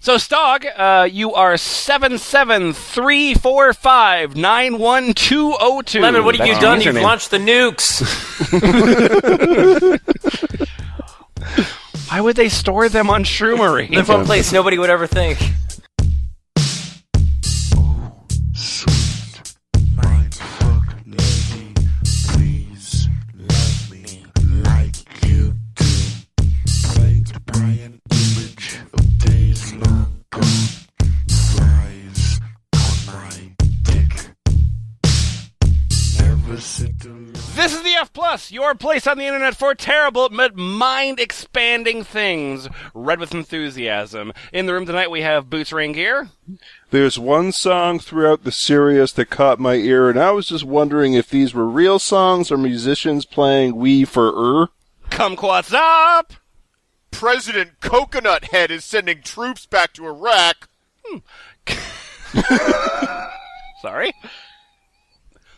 So, Stog, you are 77345912202. Lemon, what have you done? You've launched the nukes. Why would they store them on Shroomery? They're one place nobody would ever think. This is the F+, your place on the internet for terrible but mind-expanding things. Read with enthusiasm. In the room tonight we have Boots Raingear. There's one song throughout the series that caught my ear, and I was just wondering if these were real songs or musicians playing Wee for Kumquats up! President Coconut Head is sending troops back to Iraq. Sorry.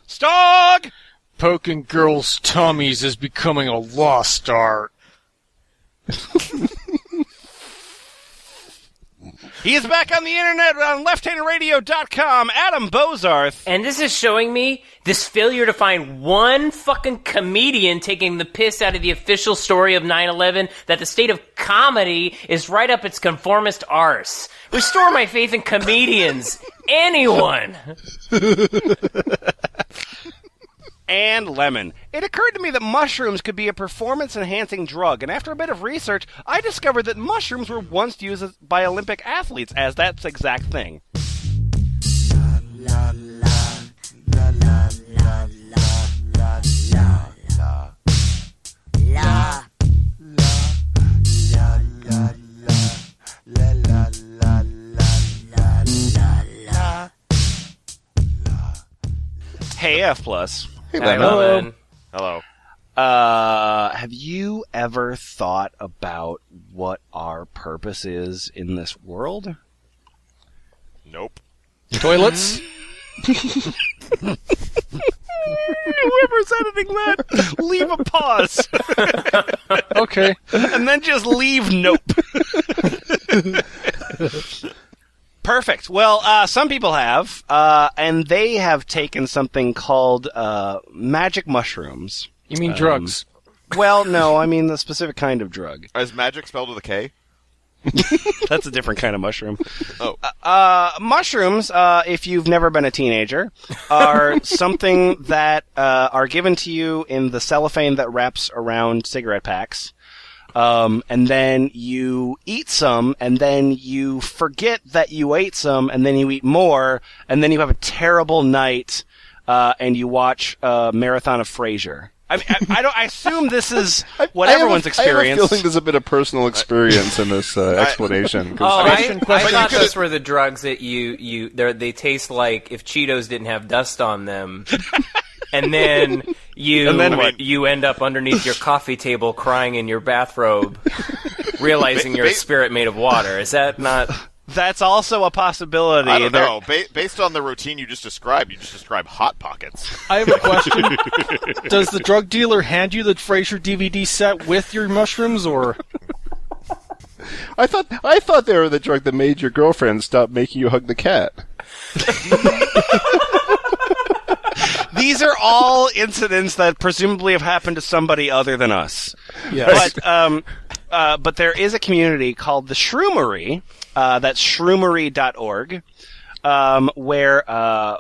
Stog! Poking girls' tummies is becoming a lost art. He is back on the internet on lefthandradio.com, Adam Bozarth. And this is showing me this failure to find one fucking comedian taking the piss out of the official story of 9/11, that the state of comedy is right up its conformist arse. Restore my faith in comedians. Anyone. And Lemon. It occurred to me that mushrooms could be a performance-enhancing drug, and after a bit of research, I discovered that mushrooms were once used by Olympic athletes as that exact thing. Hey, F+. Hey, Hello. Hello. Have you ever thought about what our purpose is in this world? Nope. Toilets? Whoever's editing that, leave a pause. Okay. And then just leave nope. Perfect. Well, some people have, and they have taken something called magic mushrooms. You mean drugs? Well, no, I mean the specific kind of drug. Is magic spelled with a K? That's a different kind of mushroom. Oh. Mushrooms, if you've never been a teenager, are something that are given to you in the cellophane that wraps around cigarette packs. And then you eat some, and then you forget that you ate some, and then you eat more, and then you have a terrible night, and you watch a marathon of Frasier. I mean, I assume this is what everyone's experienced. I have a feeling there's a bit of personal experience in this explanation. I thought those were the drugs that they taste like if Cheetos didn't have dust on them. And then you end up underneath your coffee table crying in your bathrobe, realizing you're a spirit made of water. Is that not... That's also a possibility. I don't know. Based on the routine you just described Hot Pockets. I have a question. Does the drug dealer hand you the Frasier DVD set with your mushrooms, or... I thought they were the drug that made your girlfriend stop making you hug the cat. These are all incidents that presumably have happened to somebody other than us. Yes. But there is a community called the Shroomery, that's shroomery.org, where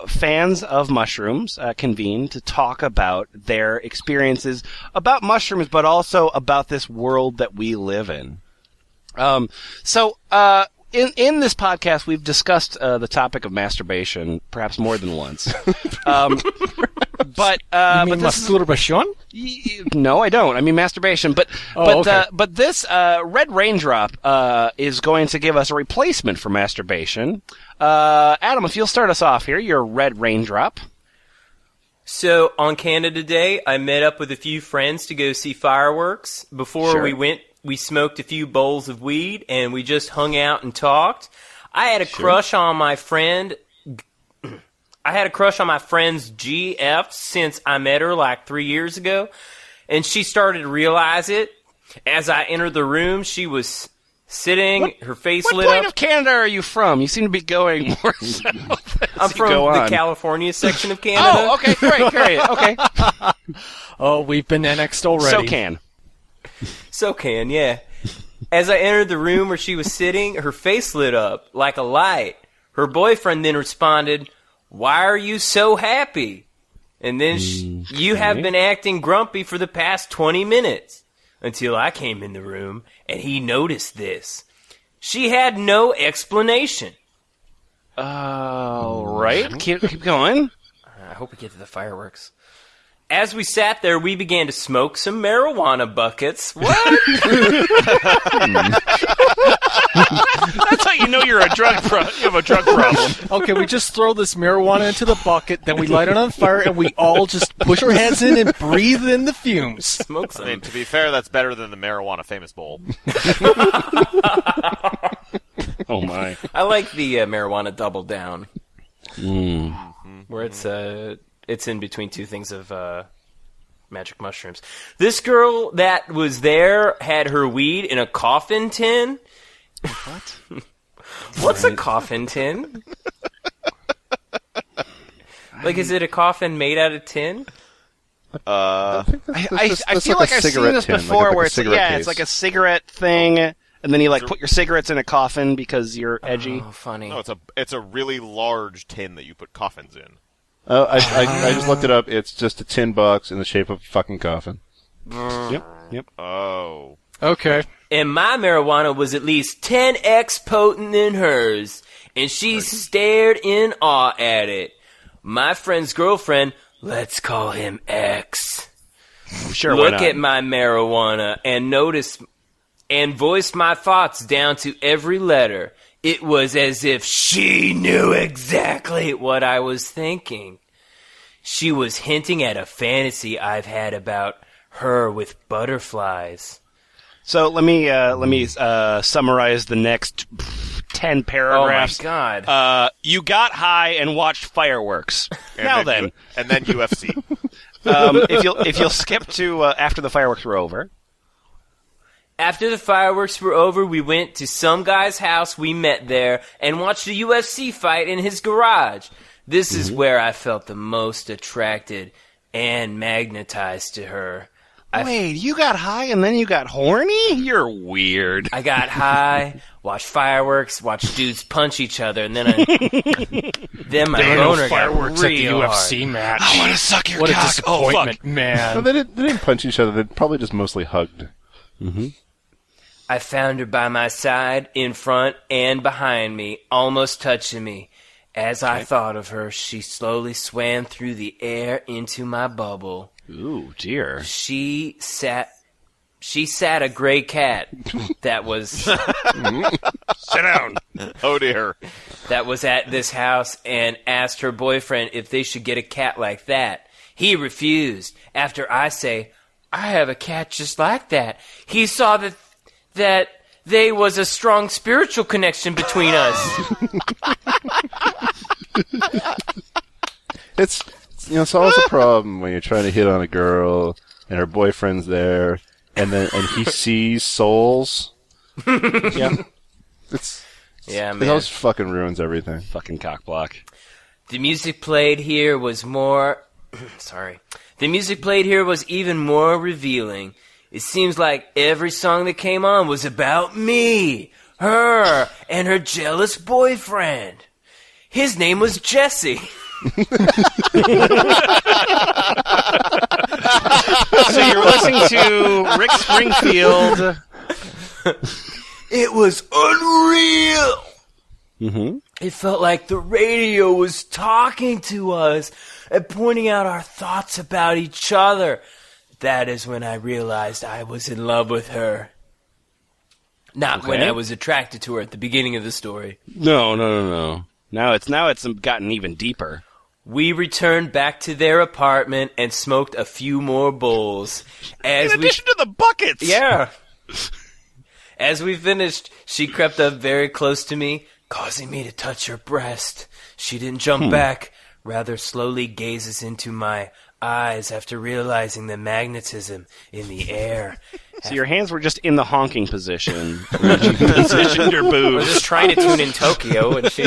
fans of mushrooms convene to talk about their experiences about mushrooms, but also about this world that we live in. In this podcast, we've discussed the topic of masturbation perhaps more than once. But you mean masturbation? No, I don't. I mean masturbation. But this Red Raindrop is going to give us a replacement for masturbation. Adam, if you'll start us off here, you're Red Raindrop. So on Canada Day, I met up with a few friends to go see fireworks. Before we went, we smoked a few bowls of weed, and we just hung out and talked. I had a crush on my friend. I had a crush on my friend's GF since I met her like 3 years ago, and she started to realize it. As I entered the room, she was sitting, her face What lit point up. of Canada are you from? You seem to be going more south. I'm from the California section of Canada. Oh, okay, great, okay. Oh, we've been annexed already. So can, yeah. As I entered the room where she was sitting, her face lit up like a light. Her boyfriend then responded, "Why are you so happy?" And then you have been acting grumpy for the past 20 minutes. Until I came in the room and he noticed this. She had no explanation. All right, keep going. I hope we get to the fireworks. As we sat there, we began to smoke some marijuana buckets. What? That's how you know you have a drug problem. Okay, we just throw this marijuana into the bucket, then we light it on fire, and we all just push our heads in and breathe in the fumes. Smoke some. I mean, to be fair, that's better than the marijuana famous bowl. Oh my! I like the marijuana double down, where it's in between two things of magic mushrooms. This girl that was there had her weed in a coffin tin. What? What's a coffin tin? Like, is it a coffin made out of tin? I feel like I've seen this before, where it's like a cigarette thing, and then you put your cigarettes in a coffin because you're edgy. Oh, funny. No, it's a really large tin that you put coffins in. Oh, I just looked it up. It's just a tin box in the shape of a fucking coffin. Yep. Oh. Okay. And my marijuana was at least 10x potent than hers, and she stared in awe at it. My friend's girlfriend, let's call him X, Sure. look at my marijuana and voiced my thoughts down to every letter. It was as if she knew exactly what I was thinking. She was hinting at a fantasy I've had about her with butterflies. So let me summarize the next 10 paragraphs. Oh my God! You got high and watched fireworks. And then UFC. If you'll skip to after the fireworks were over. After the fireworks were over, we went to some guy's house we met there and watched a UFC fight in his garage. This is where I felt the most attracted and magnetized to her. Wait, you got high and then you got horny? You're weird. I got high, watched fireworks, watched dudes punch each other, and then my boner fireworks got at the real UFC hard. match. I want to suck your What a cock. disappointment, No, man. they didn't punch each other. They probably just mostly hugged. I found her by my side, in front, and behind me, almost touching me. As I thought of her, she slowly swam through the air into my bubble. Ooh, dear. She sat a gray cat that was Sit down. Oh, dear. that was at this house and asked her boyfriend if they should get a cat like that. He refused. After I say, I have a cat just like that, he saw that there was a strong spiritual connection between us. It's always a problem when you're trying to hit on a girl and her boyfriend's there, and he sees souls. Yeah. Yeah, It man. always fucking ruins everything. Fucking cock block. The music played here was more... Sorry. The music played here was even more revealing. It seems like every song that came on was about me, her, and her jealous boyfriend. His name was Jesse. So you're listening to Rick Springfield. It was unreal. Mm-hmm. It felt like the radio was talking to us and pointing out our thoughts about each other. That is when I realized I was in love with her. Not when I was attracted to her at the beginning of the story. No. Now it's gotten even deeper. We returned back to their apartment and smoked a few more bowls. In addition to the buckets! Yeah. As we finished, she crept up very close to me, causing me to touch her breast. She didn't jump back, rather slowly gazes into my eyes after realizing the magnetism in the air. So your hands were just in the honking position. You positioned your I boobs. was just trying to tune in Tokyo, and she...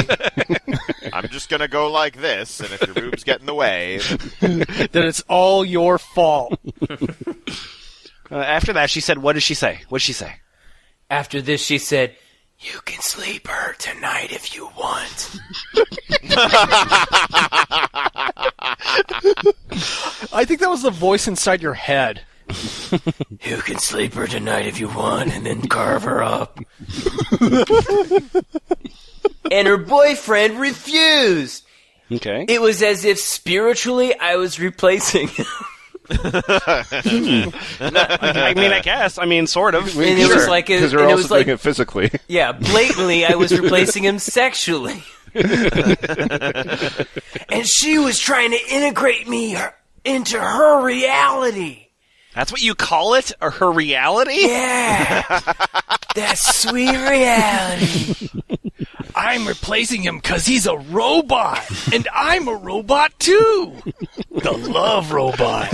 I'm just gonna go like this, and if your boobs get in the way... Then it's all your fault. After that, she said, what did she say? What did she say? After this, she said, "You can sleep her tonight if you want." I think that was the voice inside your head. "You can sleep her tonight if you want, and then carve her up." And her boyfriend refused. Okay. It was as if spiritually I was replacing him. I mean, I guess. I mean, sort of. And it was like, Because they're also doing it physically. Yeah, blatantly I was replacing him sexually. And she was trying to integrate me into her reality. That's what you call it? Or her reality? Yeah. That sweet reality. I'm replacing him because he's a robot, and I'm a robot too. The love robot.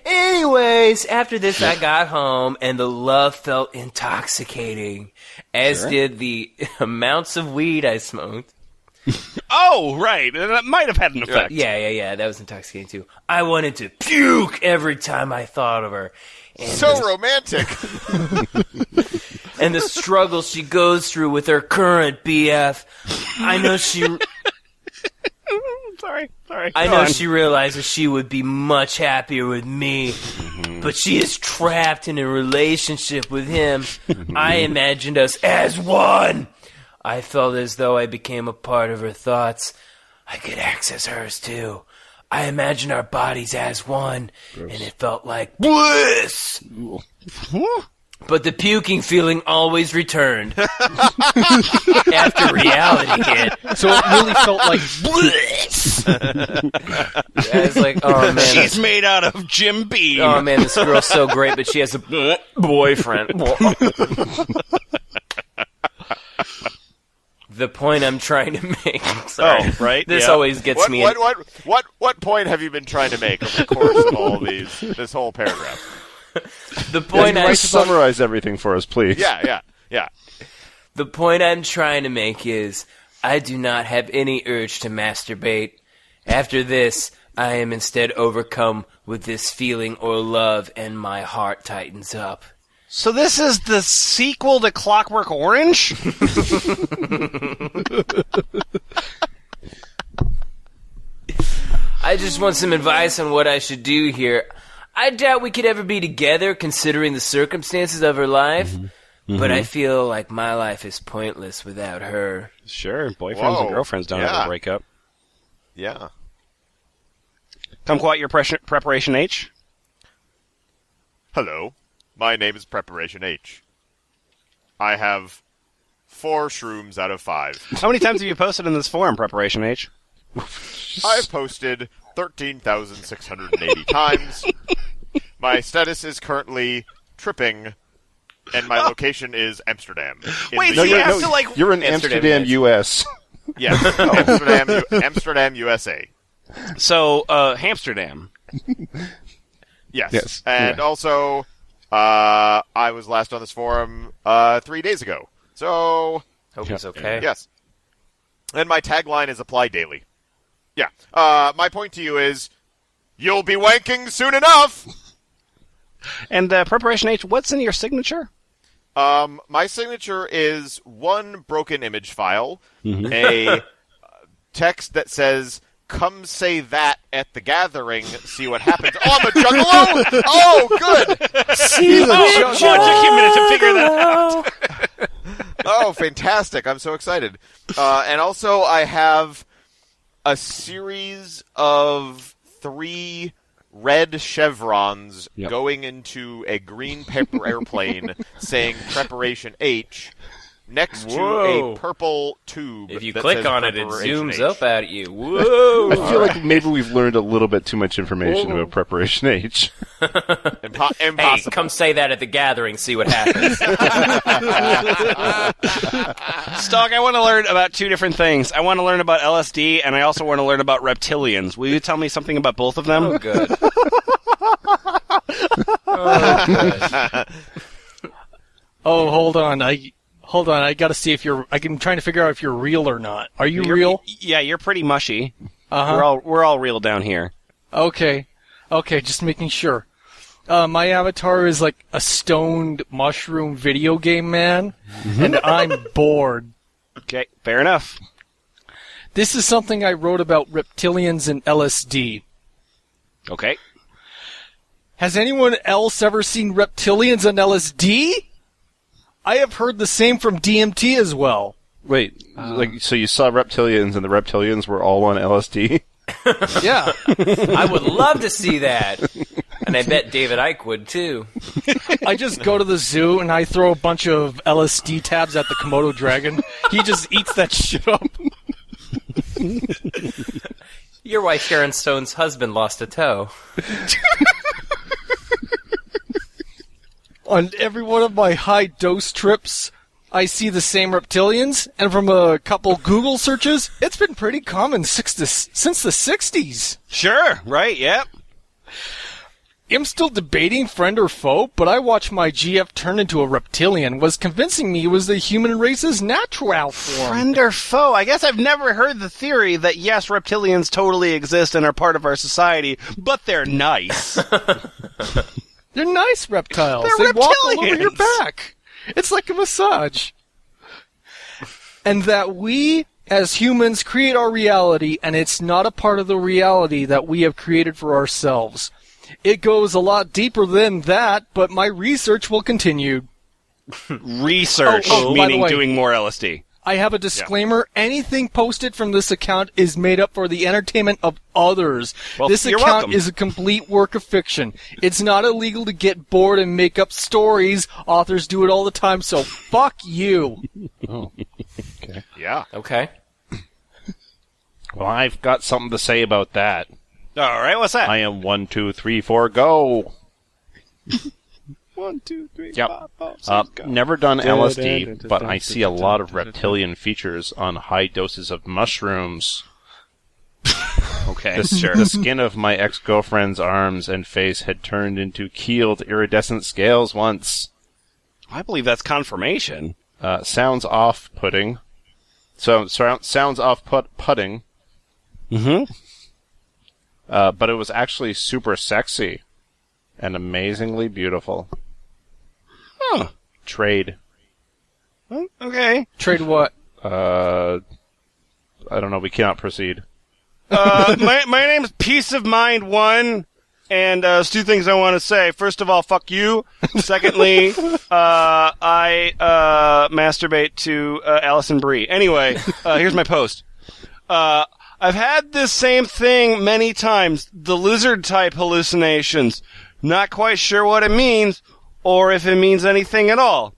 Anyways, after this I got home, and the love felt intoxicating, as did the amounts of weed I smoked. Oh, right. That might have had an effect. Yeah, that was intoxicating too. I wanted to puke every time I thought of her. And So romantic! and the struggle she goes through with her current BF. I know she... Sorry. I know she realizes she would be much happier with me, but she is trapped in a relationship with him. I imagined us as one. I felt as though I became a part of her thoughts. I could access hers too. I imagined our bodies as one, and it felt like bliss. But the puking feeling always returned after reality hit. So it really felt like bliss. I was like, oh man, She's made out of Jim Beam. oh man, this girl's so great, but she has a boyfriend. The point I'm trying to make. Sorry. Oh, right? This Yeah. always gets me. What point have you been trying to make over the course of all this whole paragraph? The point I'm Summarize everything for us, please. Yeah. The point I'm trying to make is I do not have any urge to masturbate. After this, I am instead overcome with this feeling or love, and my heart tightens up. So this is the sequel to Clockwork Orange? I just want some advice on what I should do here. I doubt we could ever be together considering the circumstances of her life, but I feel like my life is pointless without her. Sure. Boyfriends and girlfriends don't ever break up. Yeah. Kumquat, your preparation H? Hello. My name is Preparation H. I have 4 shrooms out of 5. How many times have you posted in this forum, Preparation H? I've posted 13,680 times. My status is currently tripping, and my location is Amsterdam. Wait, so you have to, like... You're in Amsterdam, U.S. Yes, Amsterdam, USA. So, Hamsterdam. Yes. And also, I was last on this forum 3 days ago. So, Hope he's okay. yes. And my tagline is apply daily. Yeah. My point to you is, you'll be wanking soon enough! And Preparation H, what's in your signature? My signature is one broken image file, a text that says, "Come say that at the gathering, see what happens." Oh, I'm a juggalo? Oh, good! See Oh, took you a minute to figure that out. Oh, fantastic. I'm so excited. And also, I have a series of 3 red chevrons going into a green paper airplane saying Preparation H, next to Whoa. a purple tube. If you that click says on it, it Preparation zooms H. up at you. Whoa! I feel like maybe we've learned a little bit too much information about Preparation H. Impossible. Hey, come say that at the gathering, see what happens. Stock, I want to learn about two different things. I want to learn about LSD, and I also want to learn about reptilians. Will you tell me something about both of them? Oh, good. Oh, good. Oh, hold on. I gotta see if you're. I'm trying to figure out if you're real or not. Are you real? Yeah, you're pretty mushy. Uh-huh. We're all real down here. Okay, just making sure. My avatar is like a stoned mushroom video game man, and I'm bored. Okay, fair enough. This is something I wrote about reptilians and LSD. Okay. Has anyone else ever seen reptilians and LSD? I have heard the same from DMT as well. Wait, so you saw reptilians and the reptilians were all on LSD? Yeah. I would love to see that. And I bet David Icke would, too. I just go to the zoo and I throw a bunch of LSD tabs at the Komodo dragon. He just eats that shit up. Your wife Sharon Stone's husband lost a toe. On every one of my high-dose trips, I see the same reptilians, and from a couple Google searches, it's been pretty common since the 60s. Sure, right, yep. I'm still debating friend or foe, but I watched my GF turn into a reptilian, was convincing me it was the human race's natural form. Friend or foe? I guess I've never heard the theory that, yes, reptilians totally exist and are part of our society, but they're nice. They're nice reptiles. They're They walk all over reptilians. your back. It's like a massage. And that we, as humans, create our reality, and it's not a part of the reality that we have created for ourselves. It goes a lot deeper than that, but my research will continue. Research, by the meaning way, doing more LSD. I have a disclaimer. Anything posted from this account is made up for the entertainment of others. Well, This you're account welcome. is a complete work of fiction. It's not illegal to get bored and make up stories. Authors do it all the time, so fuck you. Yeah. Okay. Well, I've got something to say about that. All right, what's that? I am 1, 2, 3, 4, go! 1, 2, 3, Yep. 4, 5, 6, go. Never done LSD, but I see a lot of reptilian features on high doses of mushrooms. Okay, The skin of my ex-girlfriend's arms and face had turned into keeled, iridescent scales once. I believe that's confirmation. Sounds off-putting. Sounds off-putting. Mm-hmm. But it was actually super sexy and amazingly beautiful. Huh. Trade. Okay. Trade what? I don't know. We cannot proceed. My name's Peace of Mind 1, and there's two things I want to say. First of all, fuck you. Secondly, I masturbate to Alison Brie. Anyway, here's my post. I've had this same thing many times, the lizard-type hallucinations. Not quite sure what it means, or if it means anything at all.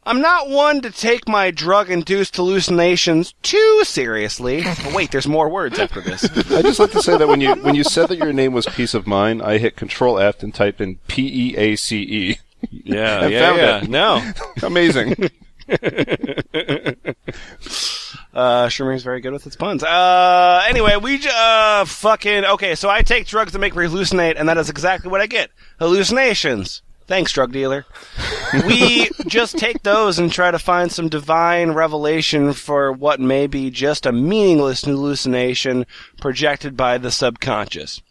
I'm not one to take my drug-induced hallucinations too seriously. Oh, wait, there's more words after this. I'd just like to say that when you said that your name was Peace of Mind, I hit Control F and typed in PEACE. Yeah, I found it. No. Amazing. Sherman's very good with its puns. Anyway, okay, so I take drugs to make me hallucinate, and that is exactly what I get. Hallucinations. Thanks, drug dealer. We just take those and try to find some divine revelation for what may be just a meaningless hallucination projected by the subconscious.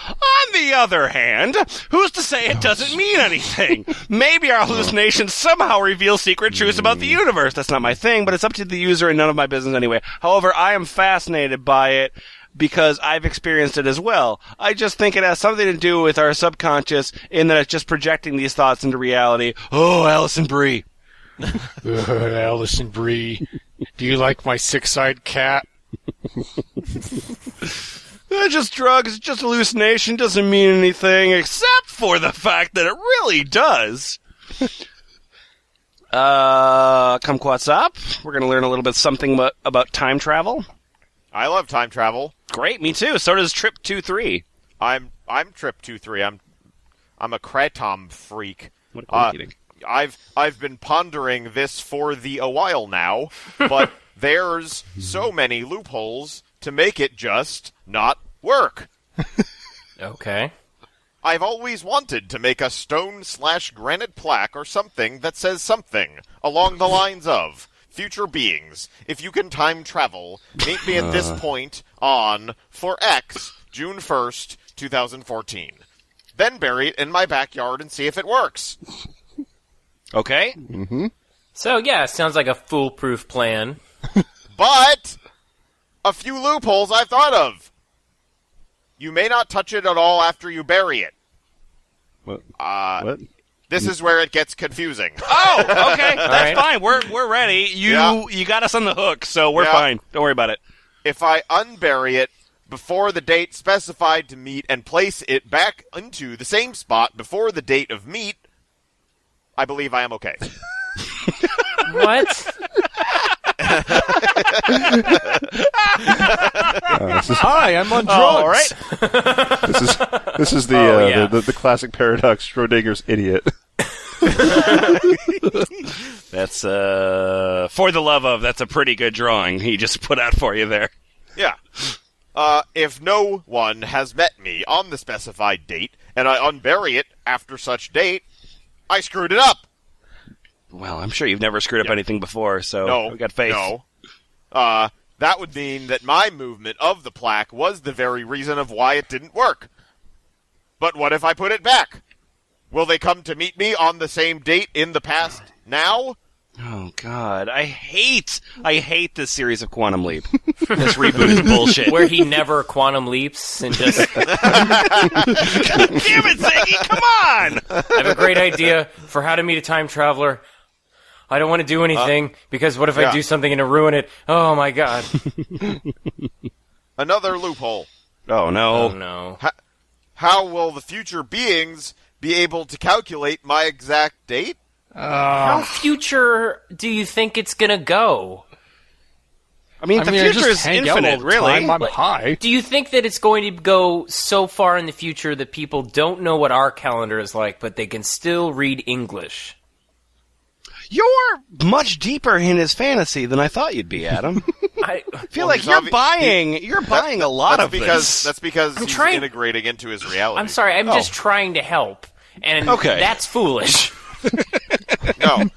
On the other hand, who's to say it doesn't mean anything? Maybe our hallucinations somehow reveal secret truths about the universe. That's not my thing, but it's up to the user and none of my business anyway. However, I am fascinated by it because I've experienced it as well. I just think it has something to do with our subconscious in that it's just projecting these thoughts into reality. Oh, Alison Brie. Alison Brie, do you like my six-eyed cat? It's just drugs, it's just hallucination, doesn't mean anything, except for the fact that it really does. Kumquat's up. We're going to learn a little bit something about time travel. I love time travel. Great, me too. So does Trip 2-3. I'm Trip 2-3. I'm a Kratom freak. What are you eating? I've been pondering this for a while now, but there's so many loopholes to make it just not work. Okay. I've always wanted to make a stone/granite plaque or something that says something along the lines of, future beings, if you can time travel, meet me at this point on, for X, June 1st, 2014. Then bury it in my backyard and see if it works. Okay. Mm-hmm. So, yeah, sounds like a foolproof plan. But a few loopholes I've thought of. You may not touch it at all after you bury it. What? This is where it gets confusing. Oh, okay. That's right. fine. We're ready. You got us on the hook, so we're fine. Don't worry about it. If I unbury it before the date specified to meet and place it back into the same spot before the date of meet, I believe I am okay. What? Hi, I'm on drugs. All right. This is the classic paradox, Schrodinger's idiot. That's for the love of. That's a pretty good drawing he just put out for you there. Yeah. If no one has met me on the specified date, and I unbury it after such date, I screwed it up. Well, I'm sure you've never screwed up anything before, so we got faith. No. That would mean that my movement of the plaque was the very reason of why it didn't work. But what if I put it back? Will they come to meet me on the same date in the past now? Oh, God. I hate this series of Quantum Leap. This reboot is bullshit. Where he never quantum leaps and just... Damn it, Ziggy! Come on! I have a great idea for how to meet a time traveler. I don't want to do anything, because what if I do something and ruin it? Oh, my God. Another loophole. Oh, no. Oh, no. How will the future beings be able to calculate my exact date? How future do you think it's going to go? I mean, the future is infinite, really. I'm high. Do you think that it's going to go so far in the future that people don't know what our calendar is like, but they can still read English? You're much deeper in his fantasy than I thought you'd be, Adam. I feel like you're buying a lot of this. That's because he's integrating into his reality. I'm sorry, I'm just trying to help. And that's foolish. No.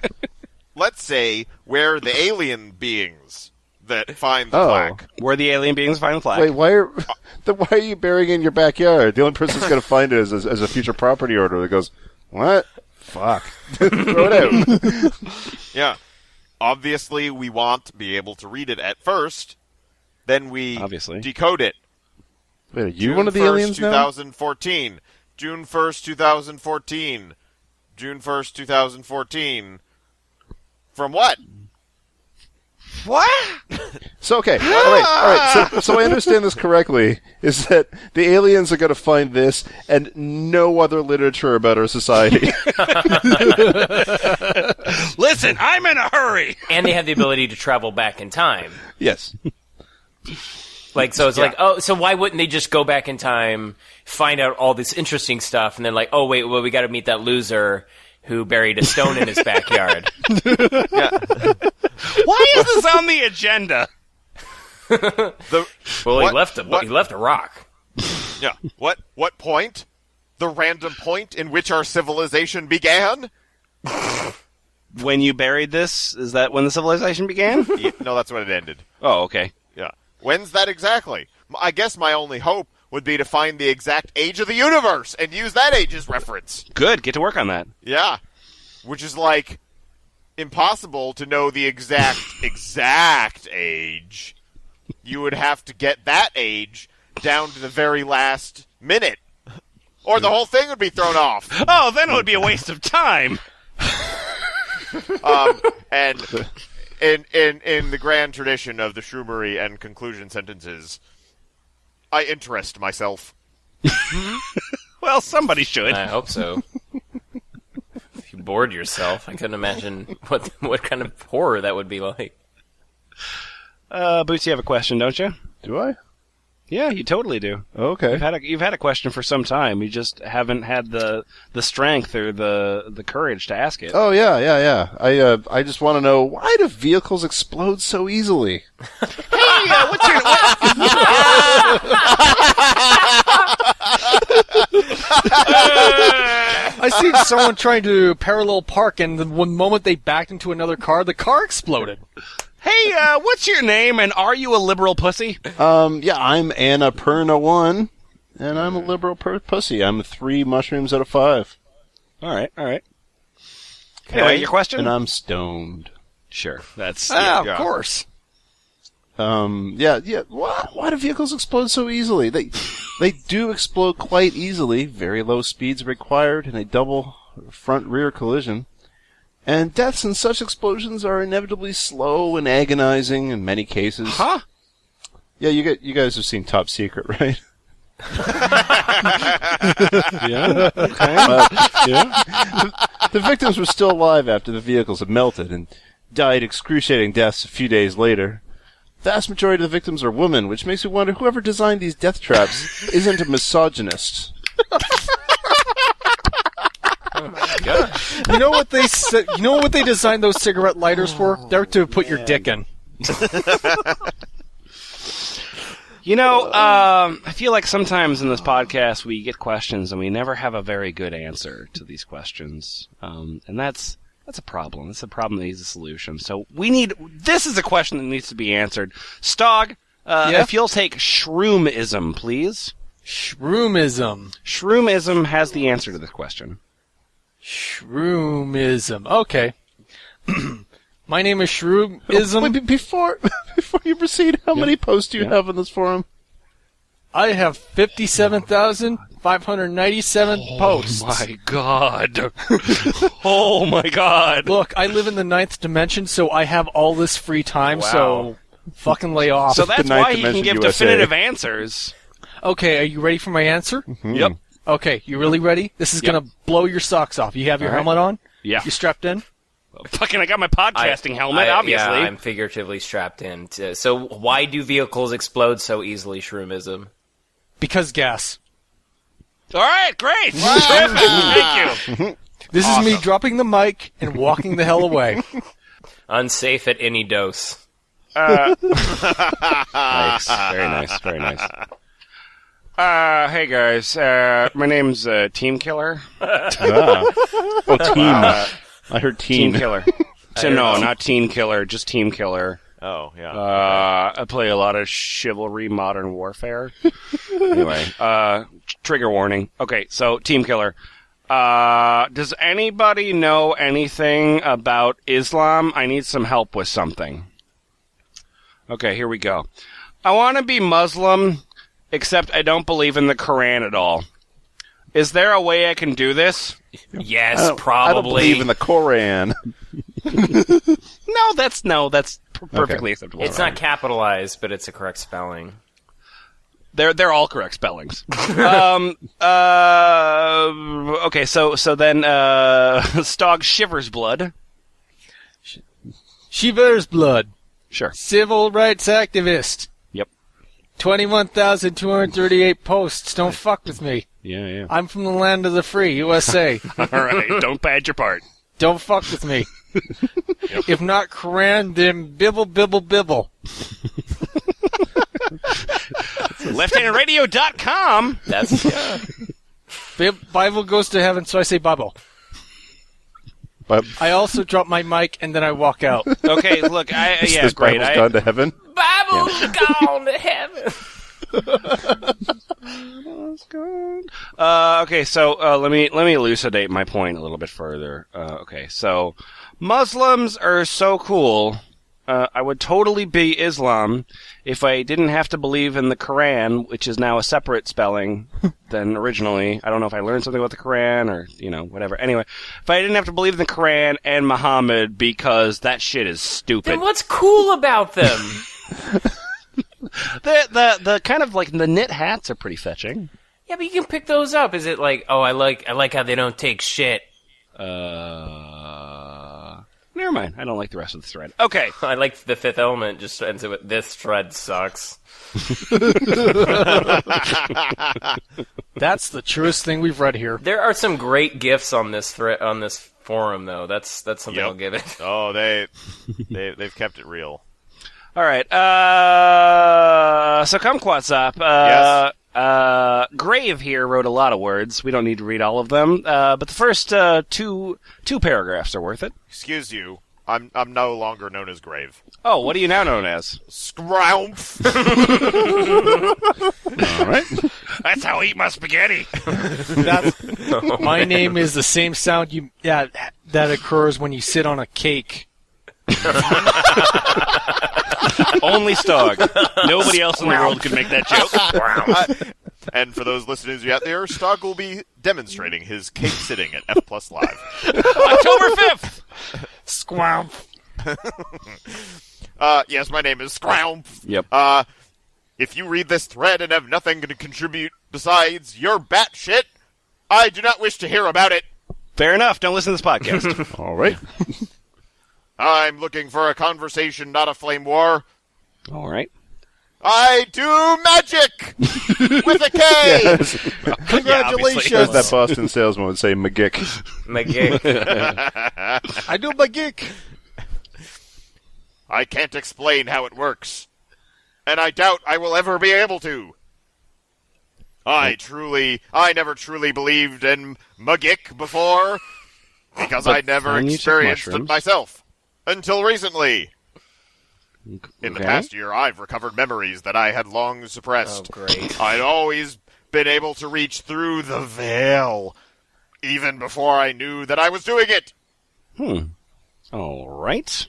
Let's say we're the alien beings that find the plaque. We're the alien beings find the plaque. Wait, why are you burying it in your backyard? The only person who's going to find it is a future property owner that goes, what? Fuck. Throw it out. Yeah. Obviously, we want to be able to read it at first. Then we decode it. Wait, are you one of the aliens now? 2014. June 1st, 2014. June 1st, 2014. From what? What? So, okay. All right. So I understand this correctly, is that the aliens are going to find this and no other literature about our society. Listen, I'm in a hurry. And they have the ability to travel back in time. Yes. Like, so it's like, so why wouldn't they just go back in time, find out all this interesting stuff, and then like, oh, wait, well, we got to meet that loser who buried a stone in his backyard. Yeah. Why is this on the agenda? He left a rock. Yeah. What point? The random point in which our civilization began? When you buried this, is that when the civilization began? No, that's when it ended. Oh, okay. Yeah. When's that exactly? I guess my only hope would be to find the exact age of the universe and use that age as reference. Good. Get to work on that. Yeah. Which is like impossible to know the exact age. You would have to get that age down to the very last minute. Or the whole thing would be thrown off. Oh, then it would be a waste of time. And in the grand tradition of the shroomery and conclusion sentences, I interest myself. Well, somebody should. I hope so. If you bored yourself. I couldn't imagine what kind of horror that would be like. Boots, you have a question, don't you? Do I? Yeah, you totally do. Okay. You've had a question for some time. You just haven't had the strength or the courage to ask it. Oh yeah. I just want to know, why do vehicles explode so easily? Hey, what's your I seen someone trying to parallel park, and the one moment they backed into another car, the car exploded. Hey, what's your name, and are you a liberal pussy? Yeah, I'm Annapurna1, and I'm a liberal pussy. I'm 3 mushrooms out of 5. All right. Anyway, your question? And I'm stoned. Sure, that's... Of course. Yeah. Why do vehicles explode so easily? They do explode quite easily. Very low speeds required in a double front-rear collision. And deaths in such explosions are inevitably slow and agonizing in many cases. Huh? Yeah, you guys have seen Top Secret, right? Yeah. Okay. The victims were still alive after the vehicles had melted and died excruciating deaths a few days later. The vast majority of the victims are women, which makes me wonder whoever designed these death traps isn't a misogynist. Oh my god! You know what they said? You know what they designed those cigarette lighters for? They're to put your dick in. You know, I feel like sometimes in this podcast we get questions and we never have a very good answer to these questions, and that's a problem. That's a problem that needs a solution. So this is a question that needs to be answered. Stog, if you'll take shroomism, please. Shroomism. Shroomism has the answer to this question. Shroomism. Okay. My name is Shroomism. Wait, before you proceed, how many posts do you have on this forum? I have 57,597 posts. Oh my god. Oh my god. Look, I live in the 9th dimension, so I have all this free time, so fucking lay off. So that's The ninth why he can dimension give USA. definitive answers. Okay, are you ready for my answer? Mm-hmm. Yep. Okay, you really ready? This is gonna blow your socks off. You have your helmet on? Yeah. You strapped in? Fucking, I got my podcasting helmet, obviously. Yeah, I'm figuratively strapped in. So why do vehicles explode so easily, Shroomism? Because gas. All right, great. Terrific. Thank you. This is me dropping the mic and walking the hell away. Unsafe at any dose. Nice. Very nice. Very nice. Hey guys, my name's Team Killer. Oh, Team. I heard Teen. Team Killer. So no, not Teen Killer, just Team Killer. Oh, yeah. I play a lot of Chivalry Modern Warfare. Anyway, trigger warning. Okay, so Team Killer. Does anybody know anything about Islam? I need some help with something. Okay, here we go. I want to be Muslim, except I don't believe in the Koran at all. Is there a way I can do this? Yes, probably. I don't believe in the Koran. No, that's perfectly acceptable. It's not capitalized, but it's a correct spelling. They're all correct spellings. Okay, so then Stog shivers blood. Shivers blood. Sure. Civil rights activist. Yep. 21,238 posts. Don't fuck with me. Yeah. I'm from the land of the free, USA. All right, don't pad your part. Don't fuck with me. If not Koran, then bibble, bibble, bibble. LefthandedRadio.com. That's Bible goes to heaven, so I say Bible. But I also drop my mic and then I walk out. Okay, look, yeah, this great. Bible's gone to heaven. Bible's gone to heaven. Okay, so let me elucidate my point a little bit further. Okay, so Muslims are so cool. I would totally be Islam if I didn't have to believe in the Koran, which is now a separate spelling than originally. I don't know if I learned something about the Koran or, whatever. Anyway, if I didn't have to believe in the Koran and Muhammad because that shit is stupid. Then what's cool about them? The kind of like the knit hats are pretty fetching. Yeah, but you can pick those up. Is it like, oh, I like how they don't take shit? Never mind. I don't like the rest of the thread. Okay. I like the fifth element just ends it with, this thread sucks. That's the truest thing we've read here. There are some great GIFs on this on this forum, though. That's something I'll give it. Oh, they've kept it real. All right. So Kumquatxop. Yes. Grave here wrote a lot of words. We don't need to read all of them. But the first two paragraphs are worth it. Excuse you. I'm no longer known as Grave. Oh, what are you now known as? Scroumph. All right. That's how I eat my spaghetti. My name is the same sound that occurs when you sit on a cake. Only Stog. Nobody else in the world could make that joke. And for those listeners out there, Stog will be demonstrating his cake sitting at F Plus Live. October 5th! Squamp. Yes, my name is Scroumph. Yep. If you read this thread and have nothing to contribute besides your batshit, I do not wish to hear about it. Fair enough. Don't listen to this podcast. All right. I'm looking for a conversation, not a flame war. All right. I do magic with a K. Yes. Congratulations. As that Boston salesman would say, McGick. McGick. I do my gig. I can't explain how it works, and I doubt I will ever be able to. I never truly believed in McGick before, because I never then you took experienced it mushrooms. myself until recently. In the Okay. past year, I've recovered memories that I had long Oh, suppressed. great. I'd always been able to reach through the veil, even before I knew that I was doing it. All right.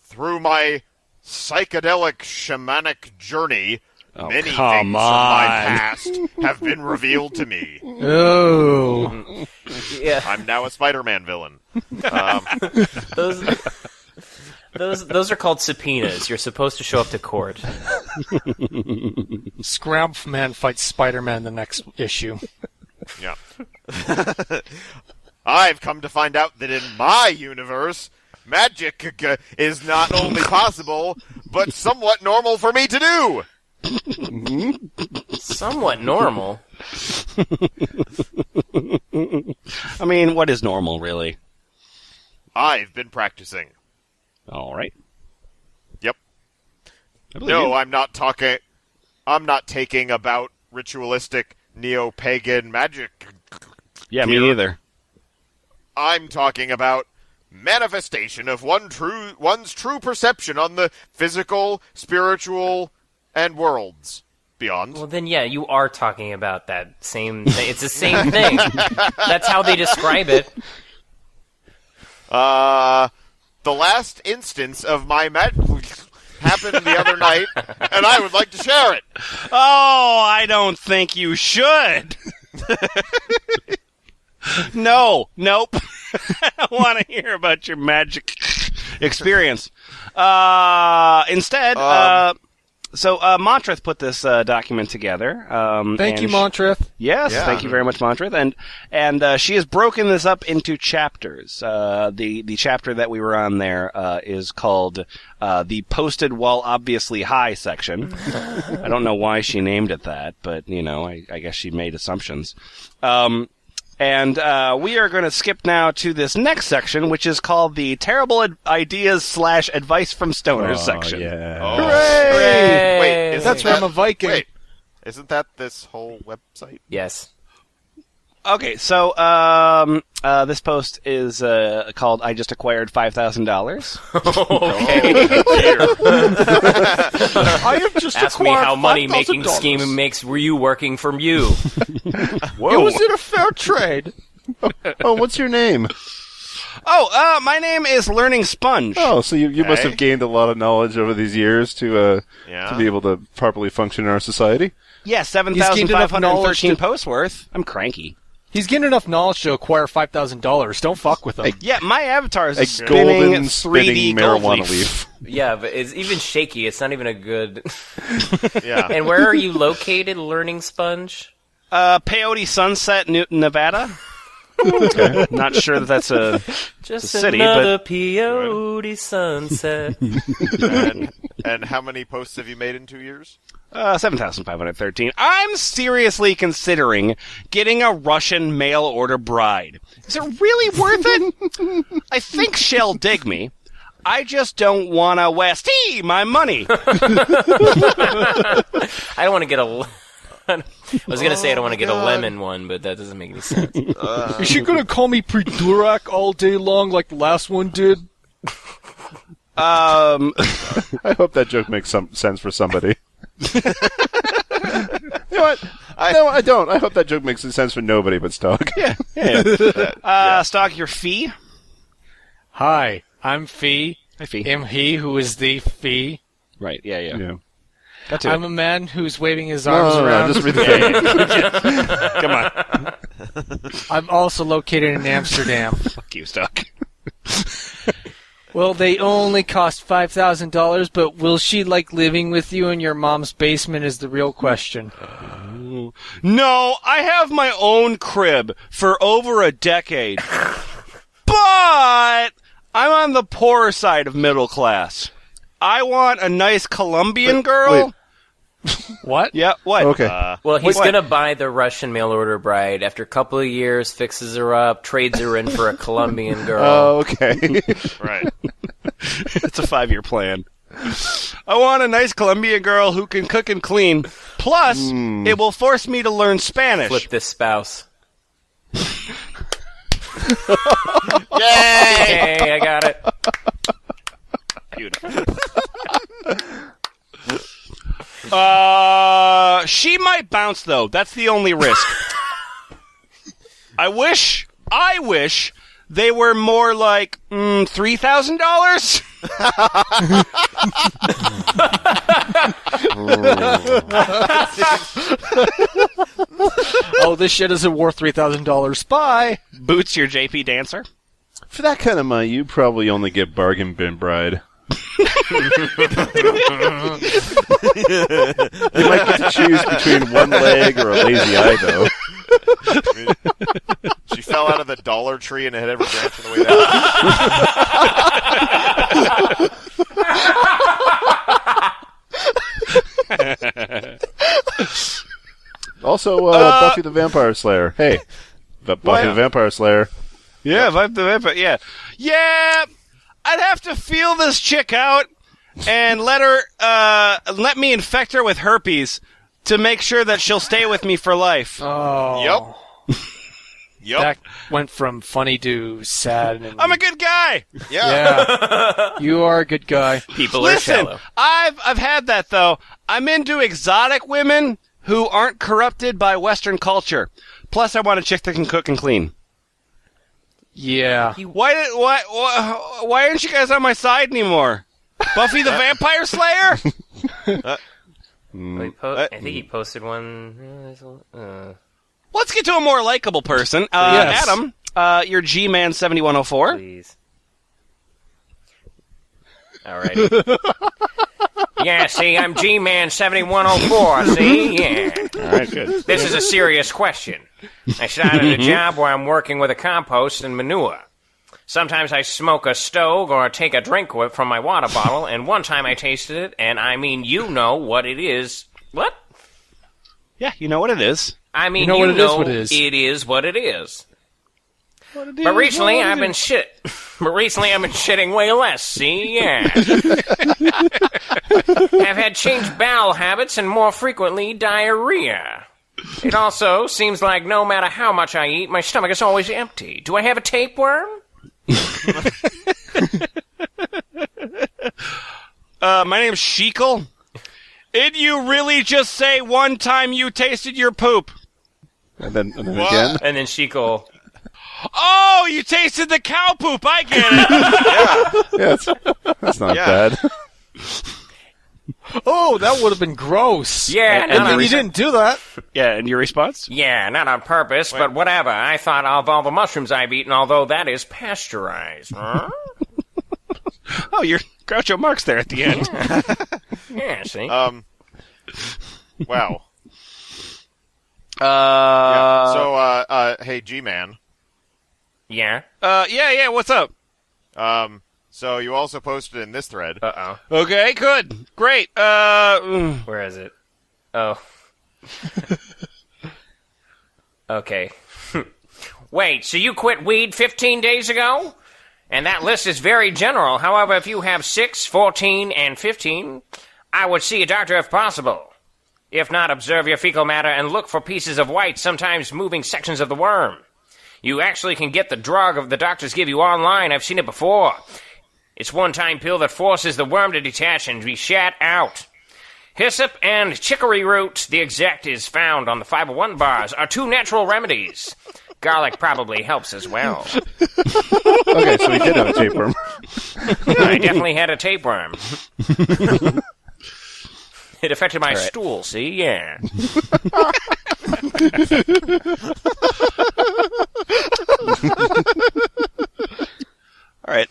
Through my psychedelic shamanic journey, Oh, many things come from my on. past have been revealed to me. Oh. Yeah, I'm now a Spider-Man villain. those are called subpoenas. You're supposed to show up to court. Scramp Man fights Spider-Man in the next issue. Yeah. I've come to find out that in my universe, magic is not only possible, but somewhat normal for me to do. Somewhat normal. I mean, what is normal, really? I've been practicing. All right. Yep. I believe No, you. I'm not taking about ritualistic neo-pagan magic. Yeah, me neither. I'm talking about manifestation of one's true perception on the physical, spiritual, and worlds beyond. Well, then, yeah, you are talking about that same thing. It's the same thing. That's how they describe it. The last instance of my magic happened the other night, and I would like to share it. Oh, I don't think you should. No, nope. I don't want to hear about your magic experience. Instead, so Montrith put this document together. Thank you, and Montrith. Yes, Yeah. thank you very much, Montrith. And she has broken this up into chapters. The chapter that we were on there is called the posted while obviously high section. I don't know why she named it that, but I guess she made assumptions. And we are going to skip now to this next section, which is called the terrible ideas / advice from stoners section. Yeah. Oh. Hooray! Wait, isn't That's that, from a Viking. Wait, isn't that this whole website? Yes. Okay, so this post is called "I Just Acquired $5,000." I have just Ask me acquired how money-making $5,000. scheme makes you working from you. It was in a fair trade. Oh, what's your name? Oh, my name is Learning Sponge. Oh, so you must Okay. have gained a lot of knowledge over these years to Yeah. be able to properly function in our society. Yeah, He's gained enough 7,513 knowledge posts worth. I'm cranky. He's gained enough knowledge to acquire $5,000. Don't fuck with him. Yeah, my avatar is A spinning golden 3D spinning gold marijuana leaf. leaf. Yeah, but it's even shaky. It's not even a good... Yeah. And where are you located, Learning Sponge? Peyote Sunset, Nevada. Okay. Not sure that that's a Just a city, another but peyote sunset. And how many posts have you made in 2 years? 7,513. I'm seriously considering getting a Russian mail order bride. Is it really worth it? I think she'll dig me. I just don't want to Westie my money. I don't want to get a. I was gonna say I don't want to get a lemon one, but that doesn't make any sense. Is she gonna call me Pridurak all day long like the last one did? I hope that joke makes some sense for somebody. You know what? No, I don't. I hope that joke makes sense for nobody but Stock. Yeah. Stock, your fee? Hi, I'm Fee. Hi, Fee. Am he who is the Fee. Right, yeah. Yeah. Got to. I'm a man who's waving his arms around. Just read the thing. Come on. I'm also located in Amsterdam. Fuck you, Stock. Well, they only cost $5,000, but will she like living with you in your mom's basement is the real question. No, I have my own crib for over a decade. But I'm on the poorer side of middle class. I want a nice Colombian girl. Wait. What? Yeah, what? Okay. Well, he's What? gonna buy the Russian mail order bride after a couple of years, fixes her up, trades her in for a Colombian girl. Oh, okay. Right. It's a 5-year plan. I want a nice Colombian girl who can cook and clean. Plus, it will force me to learn Spanish. Flip this spouse. Yay! Hey, I got it. Beautiful. She might bounce though. That's the only risk. I wish they were more like $3,000. Oh, this shit isn't worth $3,000. Spy. Boots your JP dancer. For that kind of money, you probably only get bargain bin bride. You might get to choose between one leg or a lazy eye, though. She fell out of the Dollar Tree and it had every branch on the way down. Also, Buffy the Vampire Slayer. Hey, Buffy the Vampire Slayer. Yeah, yeah. I'd have to feel this chick out and let me infect her with herpes to make sure that she'll stay with me for life. Oh. Yep. That went from funny to sad. And I'm a good guy. yeah. You are a good guy. People Listen, are shallow. I've had that though. I'm into exotic women who aren't corrupted by Western culture. Plus, I want a chick that can cook and clean. Yeah. Why aren't you guys on my side anymore? Buffy the Vampire Slayer? I think he posted one. Let's get to a more likable person. Yes. Adam, you're G-Man 7104. Please. Alrighty. Yeah, see, I'm G-Man 7104, see? Yeah. Alright, good. This is a serious question. I started a job where I'm working with a compost and manure. Sometimes I smoke a stove or take a drink from my water bottle, and one time I tasted it, and I mean, you know what it is. What? Yeah, you know what it is. I mean, what it is. It is what it is. But recently I've been shitting way less, see? Yeah. I've had changed bowel habits and more frequently diarrhea. It also seems like no matter how much I eat, my stomach is always empty. Do I have a tapeworm? My name's Shekel. Did you really just say one time you tasted your poop? And then again. And then Shekel... Oh, you tasted the cow poop. I get it. Yeah, that's not bad. Oh, that would have been gross. Yeah, And then you didn't do that. Yeah, and your response? Yeah, not on purpose, but whatever. I thought of all the mushrooms I've eaten, although that is pasteurized. Huh? Oh, you're Groucho Marx there at the end. Yeah, see? Wow. Uh, Yeah. So, hey, G-Man. Yeah. Yeah, what's up? So you also posted in this thread. Uh-oh. Okay, good. Great. Where is it? Oh. Okay. Wait, so you quit weed 15 days ago? And that list is very general. However, if you have 6, 14, and 15, I would see a doctor if possible. If not, observe your fecal matter and look for pieces of white, sometimes moving sections of the worm. You actually can get the drug the doctors give you online. I've seen it before. It's one-time pill that forces the worm to detach and be shat out. Hyssop and chicory root, the exact is found on the 501 bars, are 2 natural remedies. Garlic probably helps as well. Okay, so he did have a tapeworm. I definitely had a tapeworm. It affected my stool, see? Yeah. All right.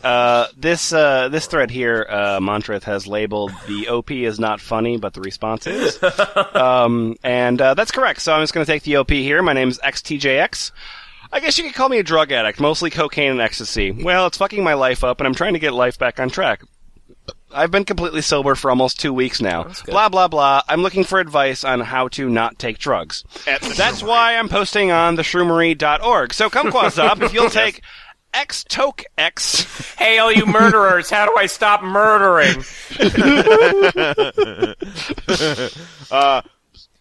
This thread here, Montrith has labeled the OP is not funny, but the response is. And that's correct. So I'm just going to take the OP here. My name's XTJX. I guess you could call me a drug addict, mostly cocaine and ecstasy. Well, it's fucking my life up, and I'm trying to get life back on track. I've been completely sober for almost 2 weeks now. Blah, blah, blah. I'm looking for advice on how to not take drugs. That's why I'm posting on theshroomery.org. So come up if you'll take XTokeX. Hey, all you murderers, how do I stop murdering?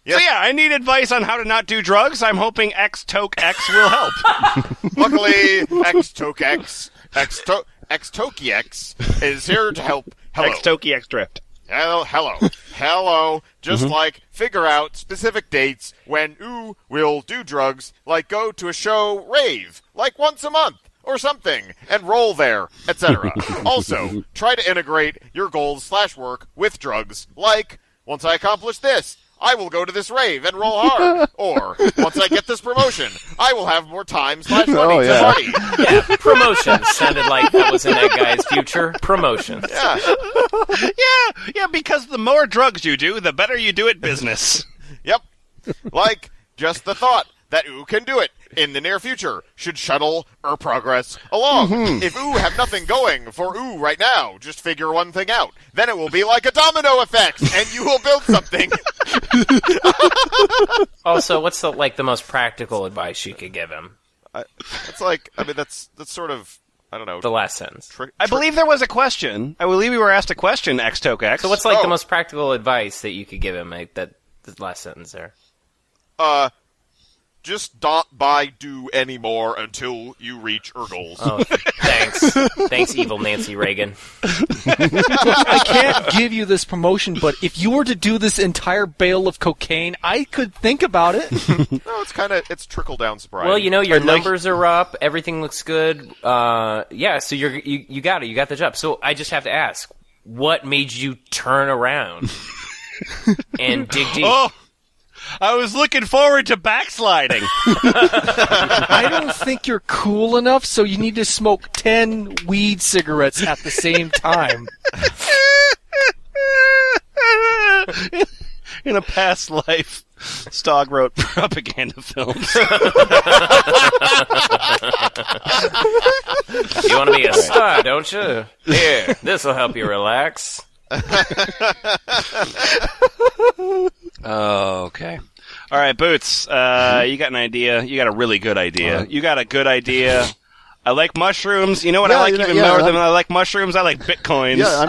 Yes. So yeah, I need advice on how to not do drugs. I'm hoping XTokeX will help. Luckily, XTokieX is here to help. Hello. XTokieX Drift. Hello. Just like figure out specific dates when will do drugs, like go to a show rave, like once a month or something, and roll there, etc. Also, try to integrate your goals/work with drugs, like once I accomplish this, I will go to this rave and roll hard. Or, once I get this promotion, I will have more time/money to party. Yeah, promotions. Sounded like that was in that guy's future. Promotions. Yeah. Yeah, because the more drugs you do, the better you do at business. Yep. Like, just the thought that can do it in the near future should shuttle progress along. If have nothing going for right now, just figure one thing out. Then it will be like a domino effect, and you will build something. Also, what's the most practical advice you could give him? That's sort of, I don't know. The last sentence. I believe there was a question. I believe we were asked a question, XTokeX. So what's the most practical advice that you could give him, the last sentence there? Just don't do any more until you reach your goals. Oh, thanks. Thanks, evil Nancy Reagan. I can't give you this promotion, but if you were to do this entire bale of cocaine, I could think about it. No, it's trickle-down sobriety. Well, your numbers are up, everything looks good. So you got it, you got the job. So I just have to ask, what made you turn around and dig deep? Oh! I was looking forward to backsliding. I don't think you're cool enough, so you need to smoke 10 weed cigarettes at the same time. In a past life, Stogg wrote propaganda films. You want to be a star, don't you? Here, this will help you relax. Oh, okay. All right, Boots, you got an idea. You got a really good idea. You got a good idea. I like mushrooms. You know what I like even more than I like mushrooms? I like bitcoins. Yeah,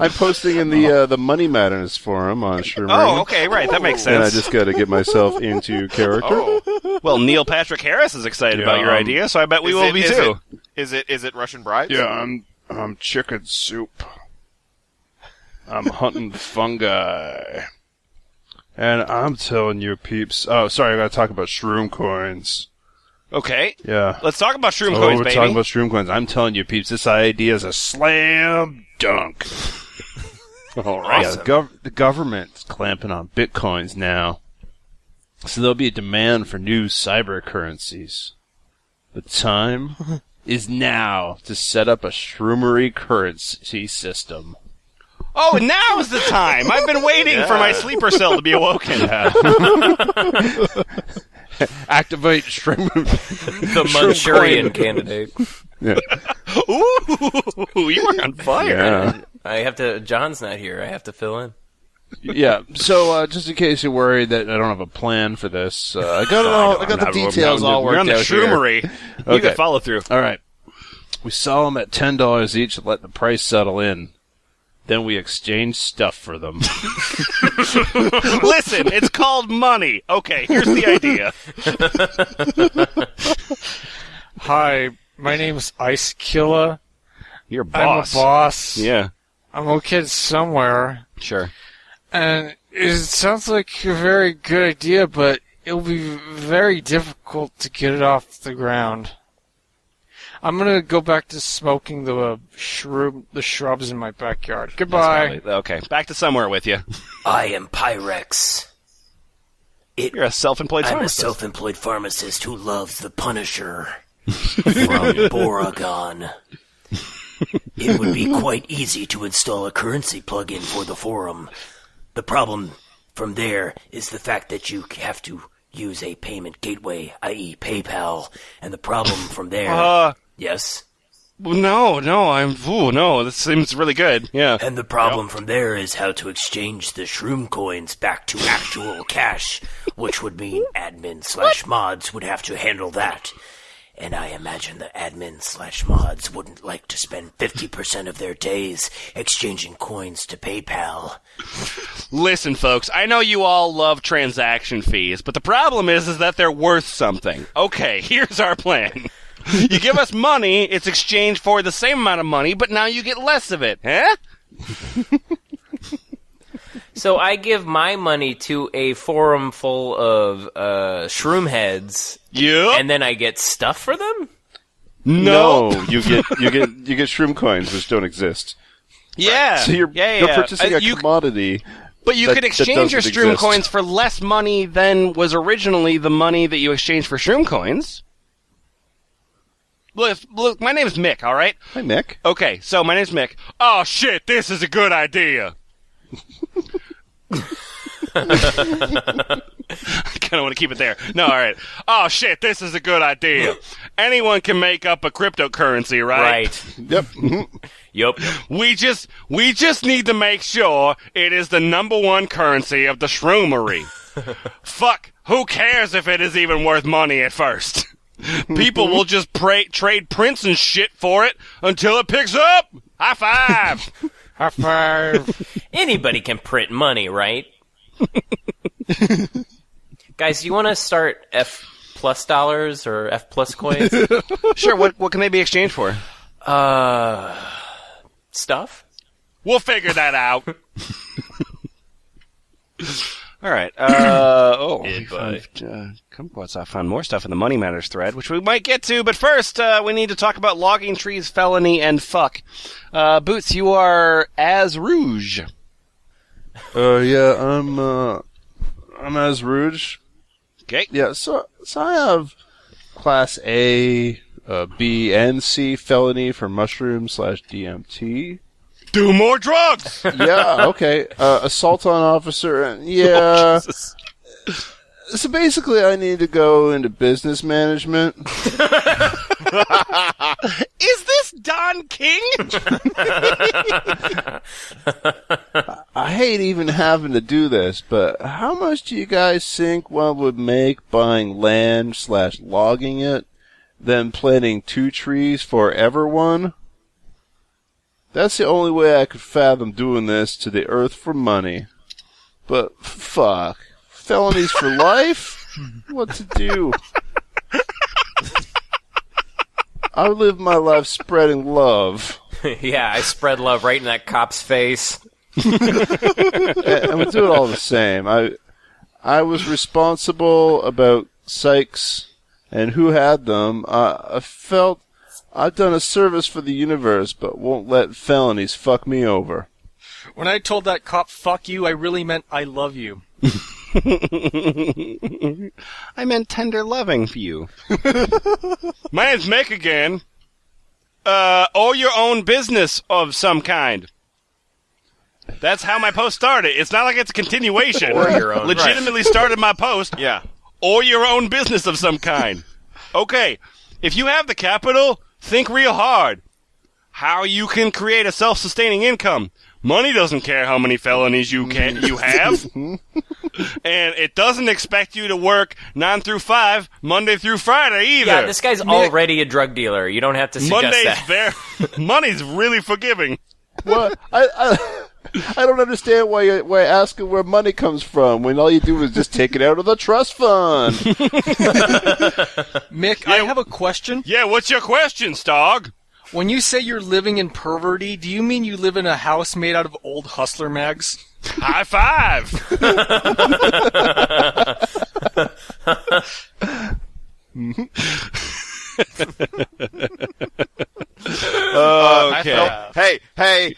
I'm posting in the Money Matters forum on Shroomery. Oh, okay, right. That makes sense. And I just got to get myself into character. Well, Neil Patrick Harris is excited about your idea, so I bet we will be too. Is it Russian brides? Yeah, I'm chicken soup. I'm hunting fungi. And I'm telling you, peeps... Oh, sorry, I gotta talk about shroom coins. Okay. Yeah. Let's talk about shroom coins, we're baby. talking about shroom coins. I'm telling you, peeps, this idea is a slam dunk. All right. Yeah, the government's clamping on bitcoins now. So there'll be a demand for new cyber currencies. The time is now to set up a shroomery currency system. Oh, now's the time! I've been waiting for my sleeper cell to be awoken. Activate shrimp. The Manchurian candidate. Yeah. Ooh, you were on fire. Yeah. John's not here. I have to fill in. Yeah. So, just in case you're worried that I don't have a plan for this, I got the details all worked out We're on the here. shroomery. You Okay. can follow through. All right. We sell them at $10 each and let the price settle in. Then we exchange stuff for them. Listen, it's called money. Okay, here's the idea. Hi, my name's Ice Killer. You're boss. I'm a boss. Yeah, I'm located somewhere. sure. And it sounds like a very good idea, but it'll be very difficult to get it off the ground. I'm gonna go back to smoking the shrubs in my backyard. Goodbye. Okay, back to somewhere with you. I am Pyrex. You're a self-employed I'm a pharmacist. self-employed pharmacist who loves the Punisher from Boragon. It would be quite easy to install a currency plugin for the forum. The problem from there is the fact that you have to use a payment gateway, i.e. PayPal, and the problem from there... Yes? No, this seems really good. Yeah. And the problem from there is how to exchange the shroom coins back to actual cash, which would mean admin/mods would have to handle that. And I imagine the admin/mods wouldn't like to spend 50% of their days exchanging coins to PayPal. Listen, folks, I know you all love transaction fees, but the problem is that they're worth something. Okay, here's our plan. You give us money, it's exchanged for the same amount of money, but now you get less of it, huh? So I give my money to a forum full of shroom heads, Yep. and then I get stuff for them? No, you get shroom coins, which don't exist. Yeah. So you're purchasing a commodity. But you that- could that exchange your doesn't shroom exist. coins for less money than was originally the money that you exchanged for shroom coins. Look, my name's Mick, all right? Hi, Mick. Okay, so my name's Mick. Oh, shit, this is a good idea. I kind of want to keep it there. No, all right. Oh, shit, this is a good idea. Anyone can make up a cryptocurrency, right? Right. Yep. Mm-hmm. Yup. We just need to make sure it is the number one currency of the shroomery. Fuck, who cares if it is even worth money at first? People will just trade prints and shit for it until it picks up. High five. High five. Anybody can print money, right? Guys, do you want to start F+ dollars or F+ coins? Sure, what can they be exchanged for? Stuff? We'll figure that out. All right. I found more stuff in the Money Matters thread, which we might get to, but first, we need to talk about logging trees, felony, and fuck. Boots, you are as Rouge. Yeah, I'm as Rouge. Okay. Yeah, so I have Class A, B, and C felony for mushroom/DMT. Do more drugs! Yeah, okay. Assault on officer, yeah. Jesus. So basically, I need to go into business management. Is this Don King? I hate even having to do this, but how much do you guys think one would make buying land/logging it, then planting 2 trees for everyone? That's the only way I could fathom doing this to the earth for money. But fuck. Felonies for life? What to do? I live my life spreading love. Yeah, I spread love right in that cop's face. And we do it all the same. I was responsible about psychs and who had them. I felt I've done a service for the universe, but won't let felonies fuck me over. When I told that cop, fuck you, I really meant I love you. I meant tender loving for you. My name's Mick again. Or your own business of some kind. That's how my post started. It's not like it's a continuation. Or your own, Legitimately started my post. Yeah. or your own business of some kind. Okay, if you have the capital, think real hard. How you can create a self-sustaining income. Money doesn't care how many felonies you have. And it doesn't expect you to work 9 through 5, Monday through Friday either. Yeah, this guy's already a drug dealer. You don't have to suggest that. Money's really forgiving. Well, I don't understand why you're asking where money comes from when all you do is just take it out of the trust fund. Mick, I have a question. Yeah, what's your question, Stog? When you say you're living in perverty, do you mean you live in a house made out of old Hustler mags? High five! Okay. Hey,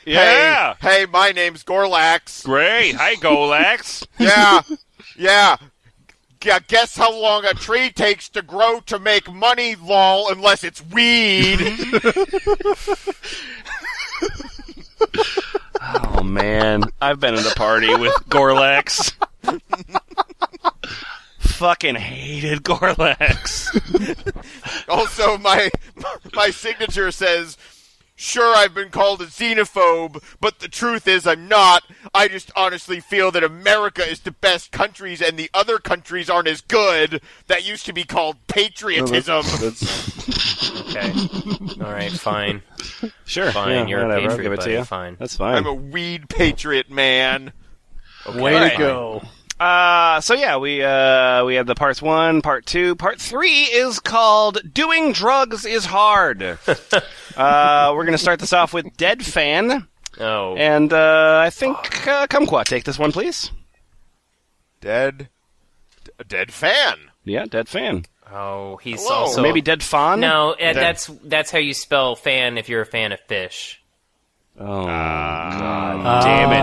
my name's Gorlax. Great. Hi, Golax. Yeah. Guess how long a tree takes to grow to make money, lol, unless it's weed. Oh, man. I've been at a party with Gorlax. Fucking hated Gorlax. Also, my signature says, sure, I've been called a xenophobe, but the truth is I'm not. I just honestly feel that America is the best countries and the other countries aren't as good. That used to be called patriotism. Okay. All right, fine. Sure. Fine, yeah, you're whatever. a I'll patriot, give it to buddy. you. Fine. That's fine. I'm a weed patriot, man. Okay, Way to fine. go. So yeah, we had the parts 1, part 2. Part 3 is called Doing Drugs is Hard. We're gonna start this off with Dead Fan. Oh. And I think Kumquat, take this one, please. Dead fan. Yeah, Dead Fan. Oh, he's Hello. also... Or maybe Dead Fawn? No, that's how you spell fan if you're a fan of fish. Oh, God damn it.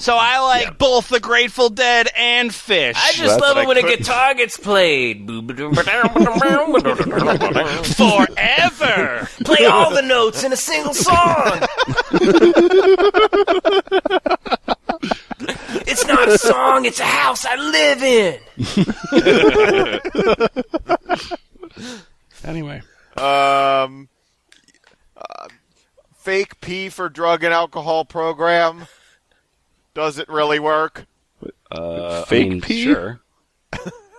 So I like both the Grateful Dead and Fish. I just love it when a guitar gets played. Forever! Play all the notes in a single song. It's not a song, it's a house I live in. Anyway. Fake pee for drug and alcohol program. Does it really work? Fake pee? Sure.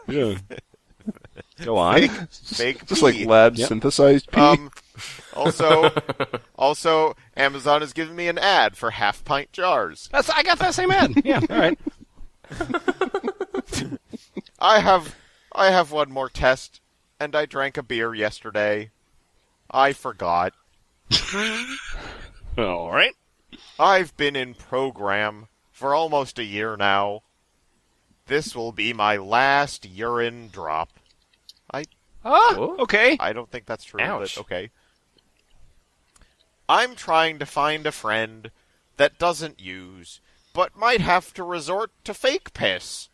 Yeah. Go on. Fake Just pee. like lab synthesized pee. Also, Amazon has given me an ad for half-pint jars. I got that same ad. Yeah, all right. I have one more test, and I drank a beer yesterday. I forgot. All right. I've been in program for almost a year now. This will be my last urine drop. Okay. I don't think that's true, Ouch. but okay. I'm trying to find a friend that doesn't use, but might have to resort to fake piss.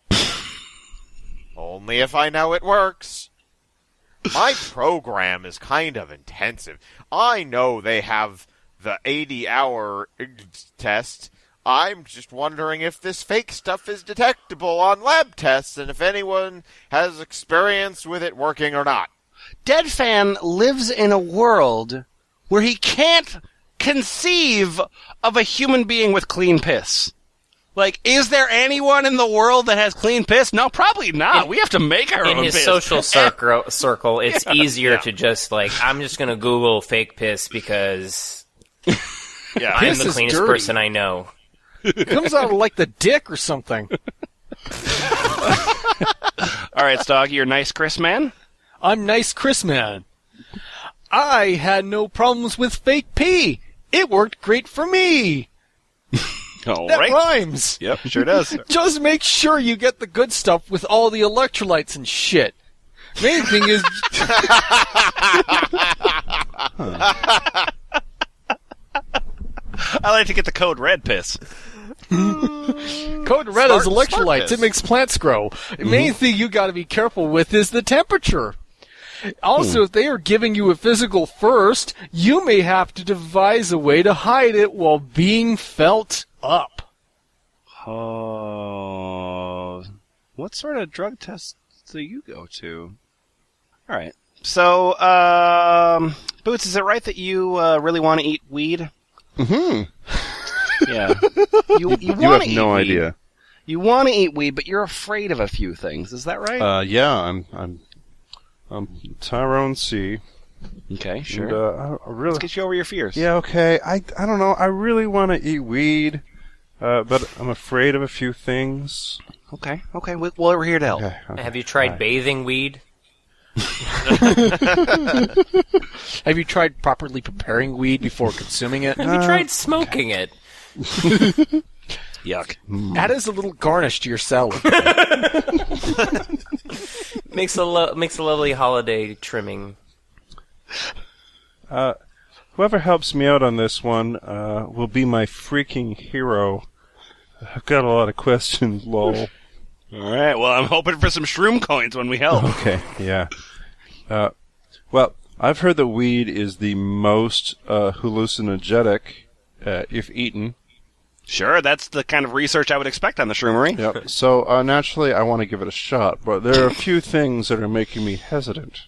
Only if I know it works. My program is kind of intensive. I know they have the 80-hour test. I'm just wondering if this fake stuff is detectable on lab tests and if anyone has experience with it working or not. Dead Fan lives in a world where he can't conceive of a human being with clean piss. Like, is there anyone in the world that has clean piss? No, probably not. We have to make our own In his piss. social circle, it's easier to just, like, I'm just going to Google fake piss because I'm Piss the is cleanest dirty. person I know. It comes out of like the dick or something. All right, Stoggy, you're nice, Chris, man. I'm Nice Chris Man. I had no problems with fake pee. It worked great for me. All That right. rhymes. Yep, sure does. Just make sure you get the good stuff with all the electrolytes and shit. Main thing is... I like to get the code red piss. Code red is Smart electrolytes. piss. It makes plants grow. The main thing you got to be careful with is the temperature. Also, if they are giving you a physical first, you may have to devise a way to hide it while being felt up. Oh, What sort of drug tests do you go to? All right. So, Boots, is it right that you really want to eat weed? Mm-hmm. Yeah. You You want have to eat no weed. idea. You want to eat weed, but you're afraid of a few things. Is that right? Yeah, I'm Tyrone C. Okay, sure. And, I really, Let's get you over your fears. yeah, okay. I don't know. I really want to eat weed, but I'm afraid of a few things. Okay. Well, we're here to help. Okay. Have you tried bathing weed? Have you tried properly preparing weed before consuming it? Have you tried smoking it? Yuck. Add as a little garnish to your salad. Makes a lovely holiday trimming. Whoever helps me out on this one will be my freaking hero. I've got a lot of questions, lol. All right. Well, I'm hoping for some shroom coins when we help. Okay, yeah. Well, I've heard that weed is the most hallucinogenic if eaten. Sure, that's the kind of research I would expect on the shroomery. Yep. So naturally, I want to give it a shot, but there are a few things that are making me hesitant.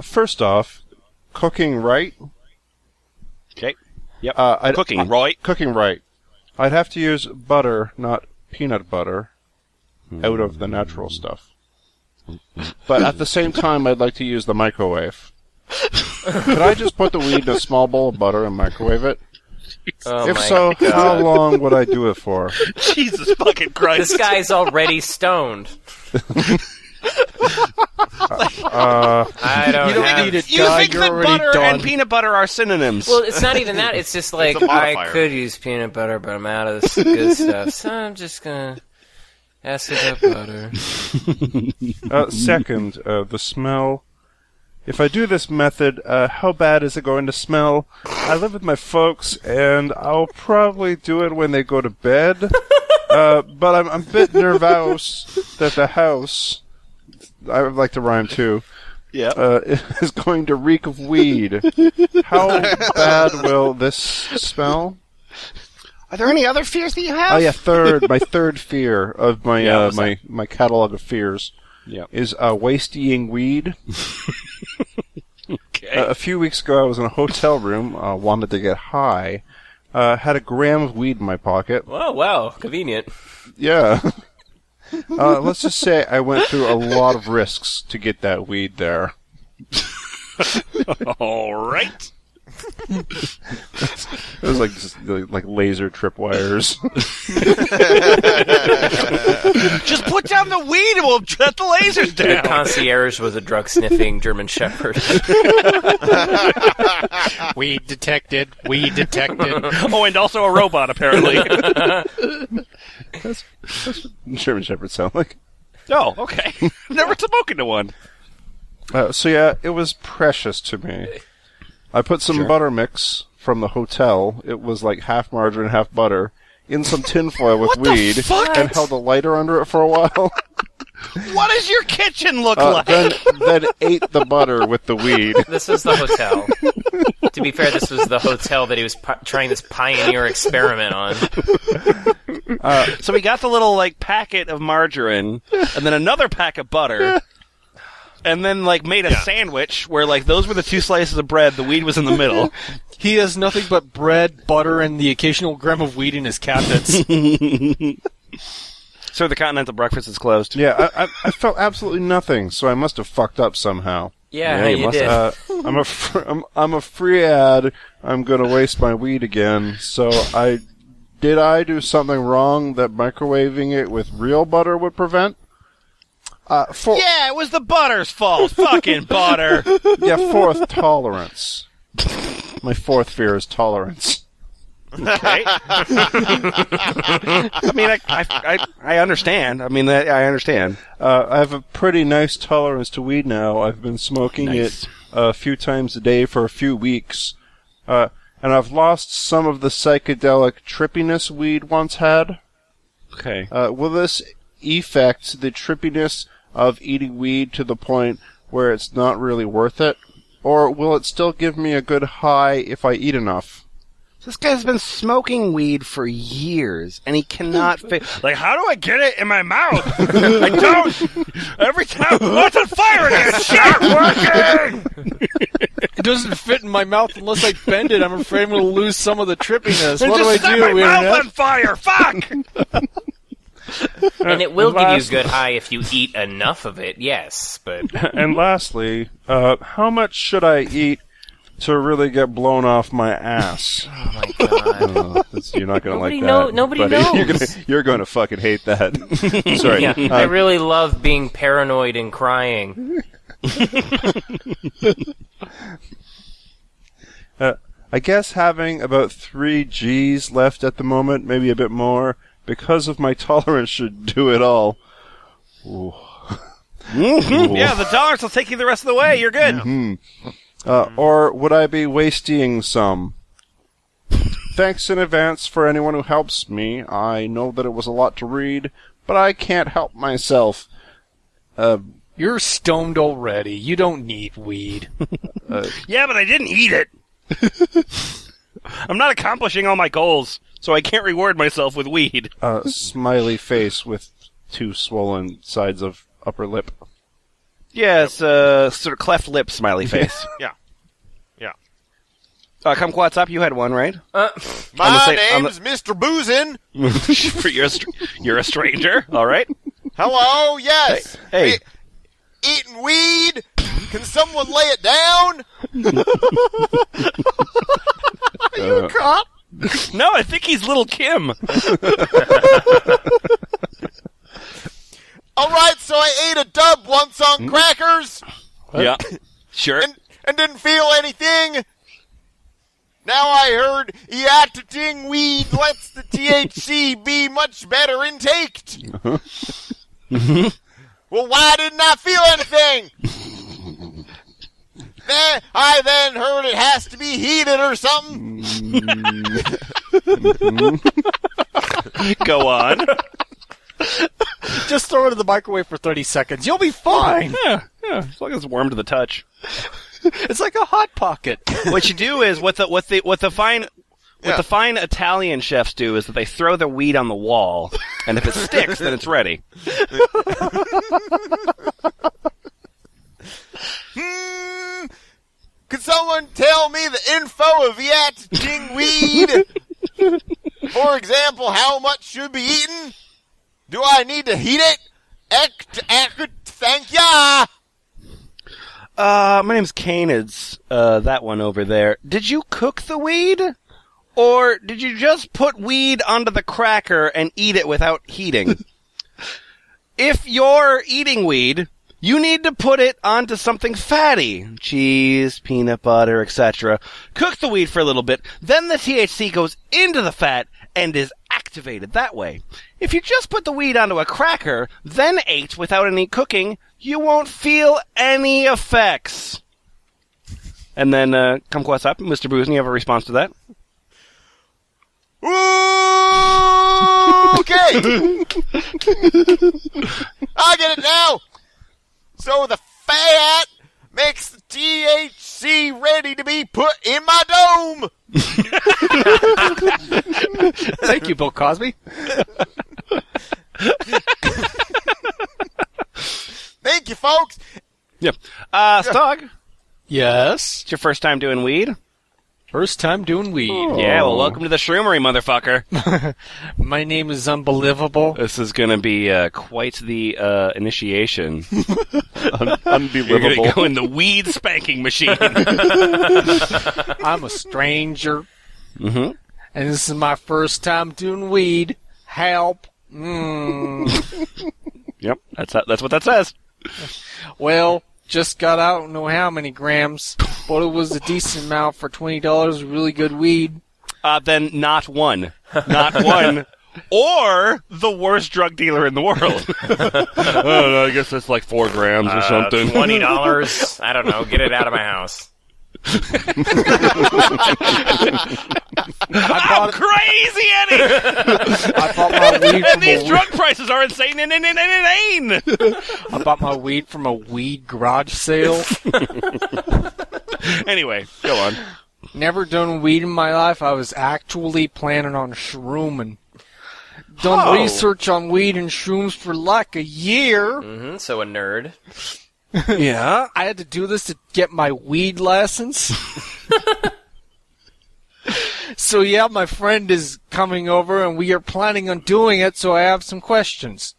First off, cooking right. Okay. Yep. Cooking right. I'd have to use butter, not peanut butter, out of the natural stuff. But at the same time, I'd like to use the microwave. Could I just put the weed in a small bowl of butter and microwave it? Oh If my so, God. how long would I do it for? Jesus fucking Christ. This guy's already stoned. I don't You don't have... need it, You guy. think You're that already butter done. and peanut butter are synonyms? Well, it's not even that. It's just like, It's a I modifier. could use peanut butter, but I'm out of this good stuff. So I'm just gonna ask about butter. Second, the smell. If I do this method, how bad is it going to smell? I live with my folks, and I'll probably do it when they go to bed. But I'm a bit nervous that the house, I would like to rhyme too, is going to reek of weed. How bad will this smell? Are there any other fears that you have? Oh yeah, my third fear of my Yeah, what's my catalog of fears is waste-eating weed. Okay. A few weeks ago, I was in a hotel room, wanted to get high, had a gram of weed in my pocket. Oh, wow. Convenient. Yeah. Let's just say I went through a lot of risks to get that weed there. All right. It was like just like laser tripwires. Just put down the weed and we'll shut the lasers The down. concierge was a drug-sniffing German Shepherd. Weed detected. Weed detected. Oh, and also a robot, apparently. That's what German Shepherds sound like. Oh, okay. Never spoken to one. So yeah, it was precious to me. I put some butter mix from the hotel. It was like half margarine, half butter, in some tinfoil with weed, and held a lighter under it for a while. What does your kitchen look like? Then ate the butter with the weed. This was the hotel. To be fair, this was the hotel that he was trying this pioneer experiment on. So we got the little like packet of margarine, and then another pack of butter, and then like made a sandwich where like those were the two slices of bread. The weed was in the middle. He has nothing but bread, butter, and the occasional gram of weed in his cabinets. So the continental breakfast is closed. Yeah, I felt absolutely nothing, so I must have fucked up somehow. Yeah, you you must did. I'm a free ad. I'm gonna waste my weed again. So did I do something wrong that microwaving it with real butter would prevent? Yeah, it was the butter's fault. Fucking butter. Fourth, tolerance. My fourth fear is tolerance. Okay. I mean, I understand. I mean, I understand. I have a pretty nice tolerance to weed now. I've been smoking it a few times a day for a few weeks. And I've lost some of the psychedelic trippiness weed once had. Okay. Will this affect the trippiness of eating weed to the point where it's not really worth it? Or will it still give me a good high if I eat enough? This guy's been smoking weed for years, and he cannot like, how do I get it in my mouth? I don't. Every time, what's on fire again? It's not working! It doesn't fit in my mouth unless I bend it. I'm afraid I'm going to lose some of the trippiness. What do I set do? My mouth Internet? on fire! Fuck! And it will give you a good high if you eat enough of it, yes, but... And lastly, how much should I eat to really get blown off my ass? Oh my god. You're not going to like Nobody that. nobody buddy. knows. You're going to fucking hate that. Sorry. Yeah, I really love being paranoid and crying. I guess having about 3 G's left at the moment, maybe a bit more, because of my tolerance should do it all. Ooh. Yeah, the dollars will take you the rest of the way. You're good. Or would I be wasting some? Thanks in advance for anyone who helps me. I know that it was a lot to read, but I can't help myself. You're stoned already. You don't need weed. Yeah, but I didn't eat it. I'm not accomplishing all my goals, so I can't reward myself with weed. Smiley face with 2 swollen sides of upper lip. Yes, sort of cleft lip smiley face. Yeah. Kumquatxop, you had one, right? My name's Mr. Boozin. You're a stranger, all right? Hello, yes. Hey. Eating weed? Can someone lay it down? Are you a cop? No, I think he's Little Kim. All right, so I ate a dub once on crackers Yeah, sure. and didn't feel anything. Now I heard eating weed lets the THC be much better intaked. Well, why didn't I feel anything? I then heard it has to be heated or something. Go on. Just throw it in the microwave for 30 seconds. You'll be fine. Yeah, as long as it's warm to the touch. It's like a Hot Pocket. What you do is what the fine Italian chefs do is that they throw the weed on the wall, and if it sticks, then it's ready. Could someone tell me the info of eating weed? For example, how much should be eaten? Do I need to heat it? Thank ya. My name's Canids, that one over there. Did you cook the weed? Or did you just put weed onto the cracker and eat it without heating? If you're eating weed, you need to put it onto something fatty. Cheese, peanut butter, etc. Cook the weed for a little bit, then the THC goes into the fat and is activated that way. If you just put the weed onto a cracker, then ate without any cooking, you won't feel any effects. And then, Kumquatxop, Mr. Boozin, you have a response to that? Okay. I get it now. So the fat makes the THC ready to be put in my dome. Thank you, Bill Cosby. Thank you, folks. Yep. Stog, Yes. it's your first time doing weed? First time doing weed. Yeah, well, welcome to the Shroomery, motherfucker. My name is Unbelievable. This is going to be quite the initiation. Unbelievable. You're going to go in the weed spanking machine. I'm a stranger. Mm-hmm. And this is my first time doing weed. Help. Yep, that's what that says. Well, just got out, don't know how many grams, but it was a decent amount for $20. Really good weed. Then not one. Not one. Or the worst drug dealer in the world. I don't know, I guess that's like 4 grams or something. $20. I don't know. Get it out of my house. I'm crazy, Eddie! I bought my weed And from these drug prices are insane and inane! I bought my weed from a weed garage sale. Anyway, go on. Never done weed in my life. I was actually planning on shrooming. Done research on weed and shrooms for like a year. Mm-hmm, so a nerd. Yeah. I had to do this to get my weed license. So yeah, my friend is coming over and we are planning on doing it, so I have some questions.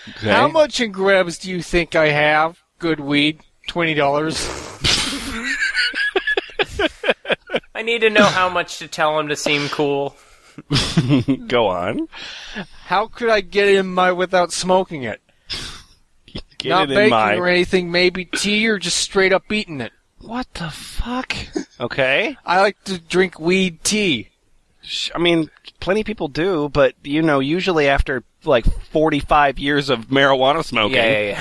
Okay. How much in grams do you think I have? Good weed. $20. I need to know how much to tell him to seem cool. Go on. How could I get it in my without smoking it? Get Not it in baking my... or anything, maybe tea or just straight up eating it. What the fuck? Okay. I like to drink weed tea. I mean, plenty of people do, but, you know, usually after, like, 45 years of marijuana smoking. Yeah.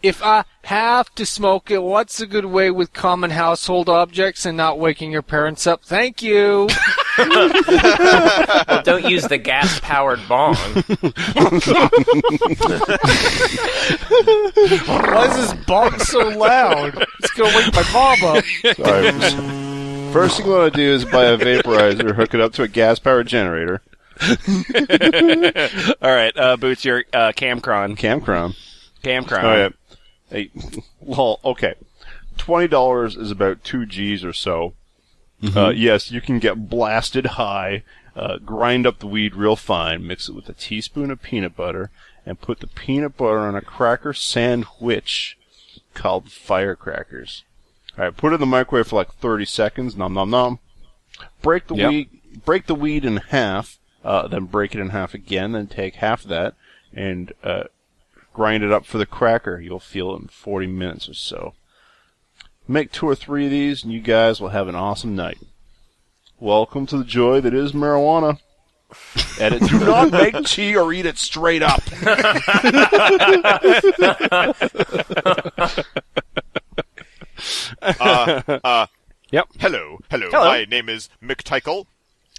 If I have to smoke it, what's a good way with common household objects and not waking your parents up? Thank you. Well, don't use the gas-powered bong. Why is this bong so loud? It's going to wake my mom up. Sorry. First thing you want to do is buy a vaporizer, hook it up to a gas-powered generator. All right, Boots, your Camcron. Camcron. Camcron. Oh, yeah. Hey, well, okay. $20 is about 2 G's or so. Yes, you can get blasted high, grind up the weed real fine, mix it with a teaspoon of peanut butter, and put the peanut butter on a cracker sandwich called firecrackers. Alright, put it in the microwave for like 30 seconds, nom nom nom. Break the weed in half, then break it in half again, then take half of that, and grind it up for the cracker. You'll feel it in 40 minutes or so. Make 2 or 3 of these, and you guys will have an awesome night. Welcome to the joy that is marijuana. Edit, do not make tea or eat it straight up. Yep. Hello. My name is McTykel.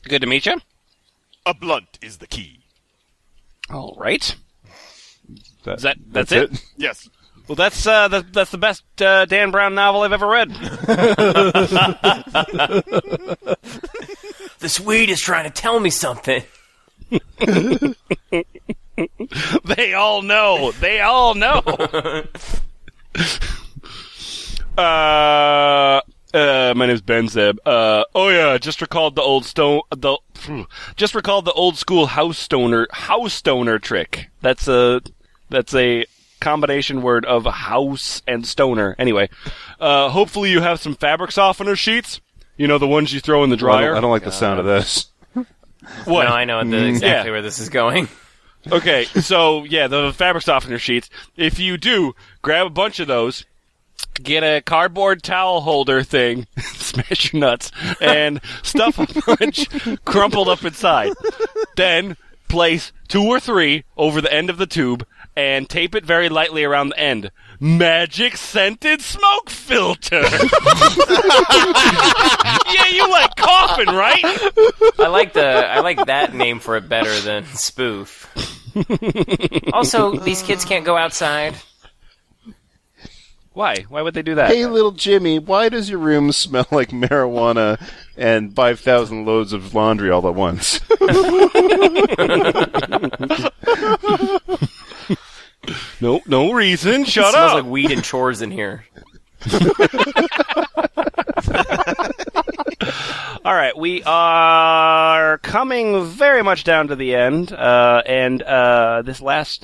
Good to meet you. A blunt is the key. All right. That's it? Yes. Well, that's the best Dan Brown novel I've ever read. This weed is trying to tell me something. They all know. My name's Ben Zeb. Just recalled the old school house stoner trick. That's a combination word of house and stoner. Anyway, hopefully you have some fabric softener sheets. You know, the ones you throw in the dryer. I don't like the sound of this. What? No, I know exactly where this is going. Okay, so the fabric softener sheets. If you do, grab a bunch of those. Get a cardboard towel holder thing, smash your nuts, and stuff a bunch crumpled up inside. Then place 2 or 3 over the end of the tube and tape it very lightly around the end. Magic scented smoke filter. Yeah, you like coughing, right? I like that name for it better than spoof. Also, these kids can't go outside. Why? Why would they do that? Hey, little Jimmy, why does your room smell like marijuana and 5,000 loads of laundry all at once? No reason. Shut It smells up. like weed and chores in here. All right, we are coming very much down to the end, and this last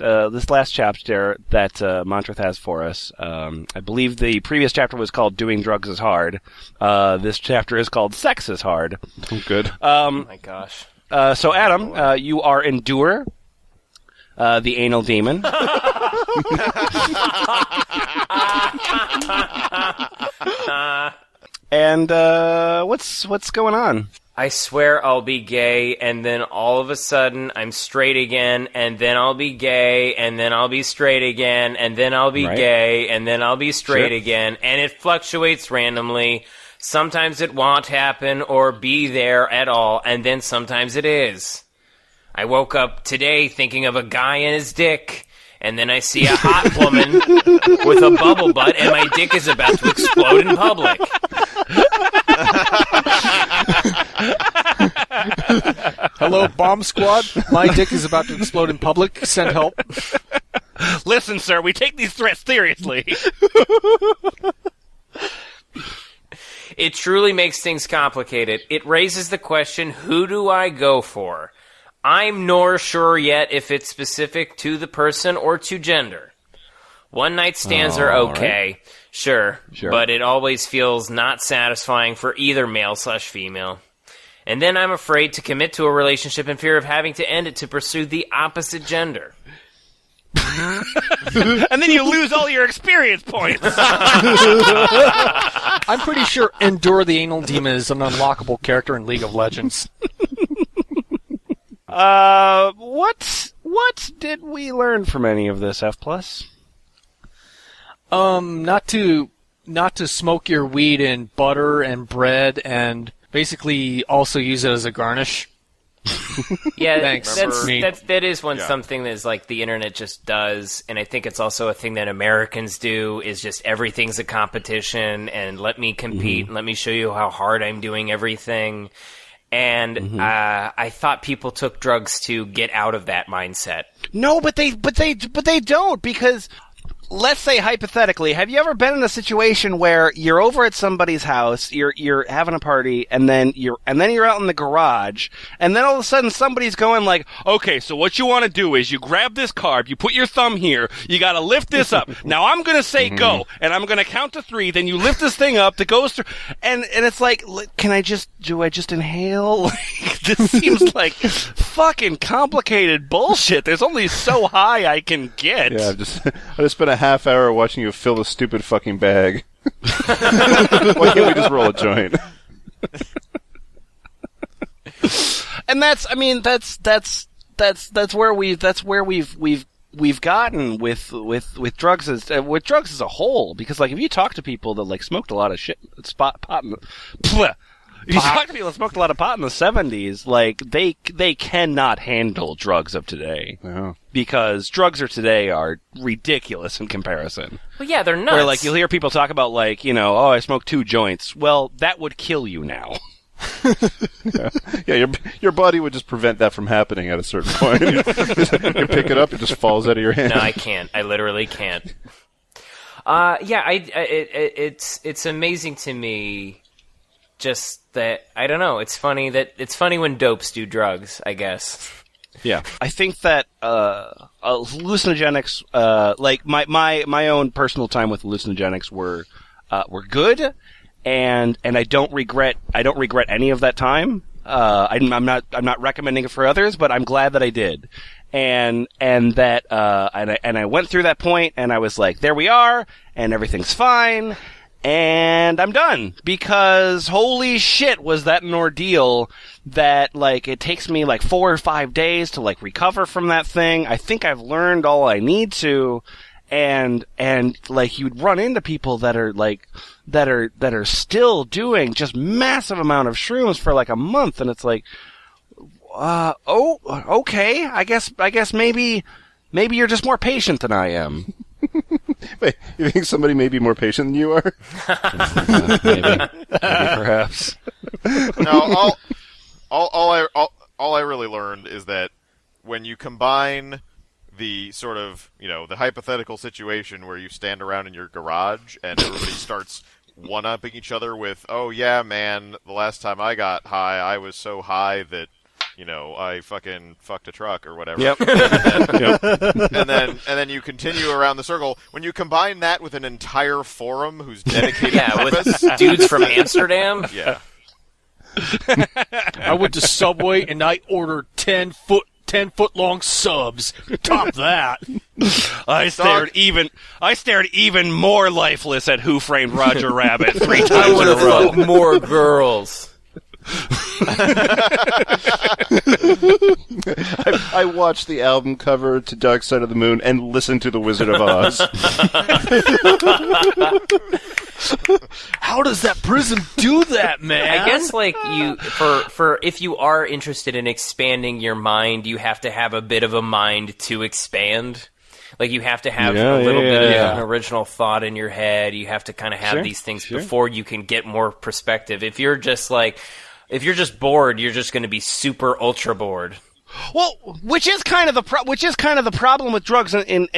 chapter that Montrith has for us, I believe the previous chapter was called "Doing Drugs is Hard." This chapter is called "Sex is Hard." Good. Oh my gosh! So Adam, you are Endure, the anal demon. And what's going on? I swear I'll be gay, and then all of a sudden I'm straight again, and then I'll be gay, and then I'll be straight again, and then I'll be gay, and then I'll be straight again, and it fluctuates randomly. Sometimes it won't happen or be there at all, and then sometimes it is. I woke up today thinking of a guy and his dick, and then I see a hot woman with a bubble butt, and my dick is about to explode in public. Hello, bomb squad. My dick is about to explode in public. Send help. Listen, sir, we take these threats seriously. It truly makes things complicated. It raises the question, who do I go for? I'm nor sure yet if it's specific to the person or to gender. One-night stands are okay, right. Sure, but it always feels not satisfying for either male/female. And then I'm afraid to commit to a relationship in fear of having to end it to pursue the opposite gender. And then you lose all your experience points. I'm pretty sure Endure the Anal Demon is an unlockable character in League of Legends. What did we learn from any of this, F+? Not to smoke your weed in butter and bread, and basically also use it as a garnish. Yeah, Thanks. that is something that is like the internet just does, and I think it's also a thing that Americans do, is just everything's a competition, and let me compete, and let me show you how hard I'm doing everything. And I thought people took drugs to get out of that mindset. No, but they don't, because let's say hypothetically, have you ever been in a situation where you're over at somebody's house, you're having a party, and then you're out in the garage, and then all of a sudden somebody's going like, okay, so what you want to do is you grab this card, you put your thumb here, you got to lift this up. Now I'm going to say go, and I'm going to count to 3, then you lift this thing up that goes through, and it's like, do I just inhale? This seems like fucking complicated bullshit. There's only so high I can get. Yeah, I just spent a half hour watching you fill the stupid fucking bag. Why can't we just roll a joint? And that's where we've gotten with drugs as a whole, because like if you talk to people that like smoked a lot of shit pot in the if you talk to people that smoked a lot of pot in the 70s, like they cannot handle drugs of today. Yeah. Because drugs of today are ridiculous in comparison. Well, yeah, they're nuts. Where like you'll hear people talk about like, oh, I smoked 2 joints. Well, that would kill you now. Yeah, your body would just prevent that from happening at a certain point. You pick it up, it just falls out of your hand. No, I can't. I literally can't. It's amazing to me. Just that, I don't know, it's funny when dopes do drugs, I guess. Yeah. I think that hallucinogenics, like my own personal time with hallucinogenics were good, and I don't regret any of that time. I'm not recommending it for others, but I'm glad that I did. And that and I went through that point, and I was like, there we are, and everything's fine. And I'm done, because holy shit was that an ordeal that, like, it takes me, like, 4 or 5 days to, like, recover from that thing. I think I've learned all I need to, and, like, you'd run into people that are, like, that are still doing just massive amount of shrooms for, like, a month, and it's like, okay, I guess maybe you're just more patient than I am. Wait, you think somebody may be more patient than you are? Maybe perhaps. No, all I really learned is that when you combine the sort of, the hypothetical situation where you stand around in your garage and everybody starts one-upping each other with, oh yeah, man, the last time I got high, I was so high that, I fucking fucked a truck or whatever. Yep. And then you continue around the circle. When you combine that with an entire forum who's dedicated to purpose, with dudes from Amsterdam. Yeah. I went to Subway and I ordered 10-foot-long subs. Top that. I stared even more lifeless at Who Framed Roger Rabbit 3 times I in would a have row. fucked more girls. I watched the album cover to Dark Side of the Moon and listened to The Wizard of Oz. How does that prism do that, man? I guess like for if you are interested in expanding your mind, you have to have a bit of a mind to expand. Like, you have to have a little bit of an original thought in your head. You have to kind of have these things before you can get more perspective. If you're just like, If you're just bored, you're just going to be super ultra bored. Well, which is kind of the problem with drugs in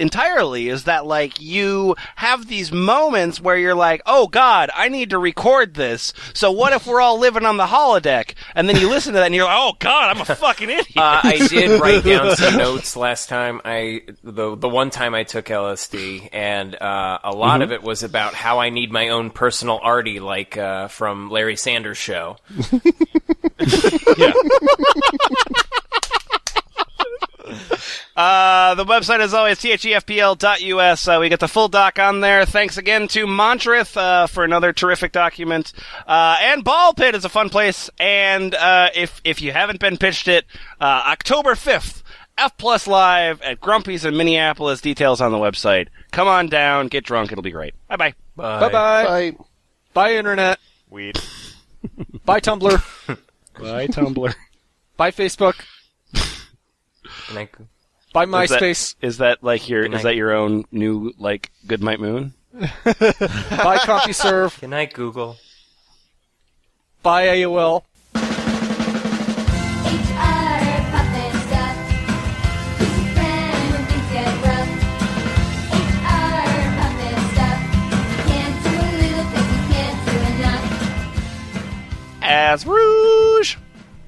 entirely is that like you have these moments where you're like, oh God, I need to record this. So what if we're all living on the holodeck? And then you listen to that and you're like, oh God, I'm a fucking idiot. I did write down some notes last time. The one time I took LSD, and a lot of it was about how I need my own personal arty, like from Larry Sanders' show. Yeah. The website is always thefpl.us. We get the full doc on there. Thanks again to Montrith for another terrific document. And Ball Pit is a fun place. And if you haven't been pitched it, October 5th, F Plus Live at Grumpy's in Minneapolis. Details on the website. Come on down, get drunk. It'll be great. Bye-bye. Bye-bye. Bye. Bye, Internet. Weed. Bye, Tumblr. Bye, Tumblr. Bye, Facebook. And I, Bye, MySpace. Is that your own new like Good Night Moon? Bye, CompuServe. good night, Google. Bye, AOL. As Rouge.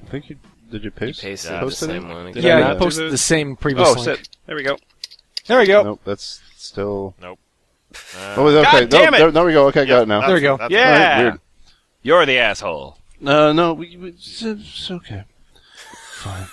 I think did you paste? Pasted Yeah, the posted same it? one again. Did Yeah, I I not? posted the same previous Oh, link. shit. There we go. There we go. Nope, that's still. Nope. Oh, okay. God damn it! There we go. Okay, got it now. There we go. Yeah. Alright, weird. You're the asshole. No, it's okay. Fine.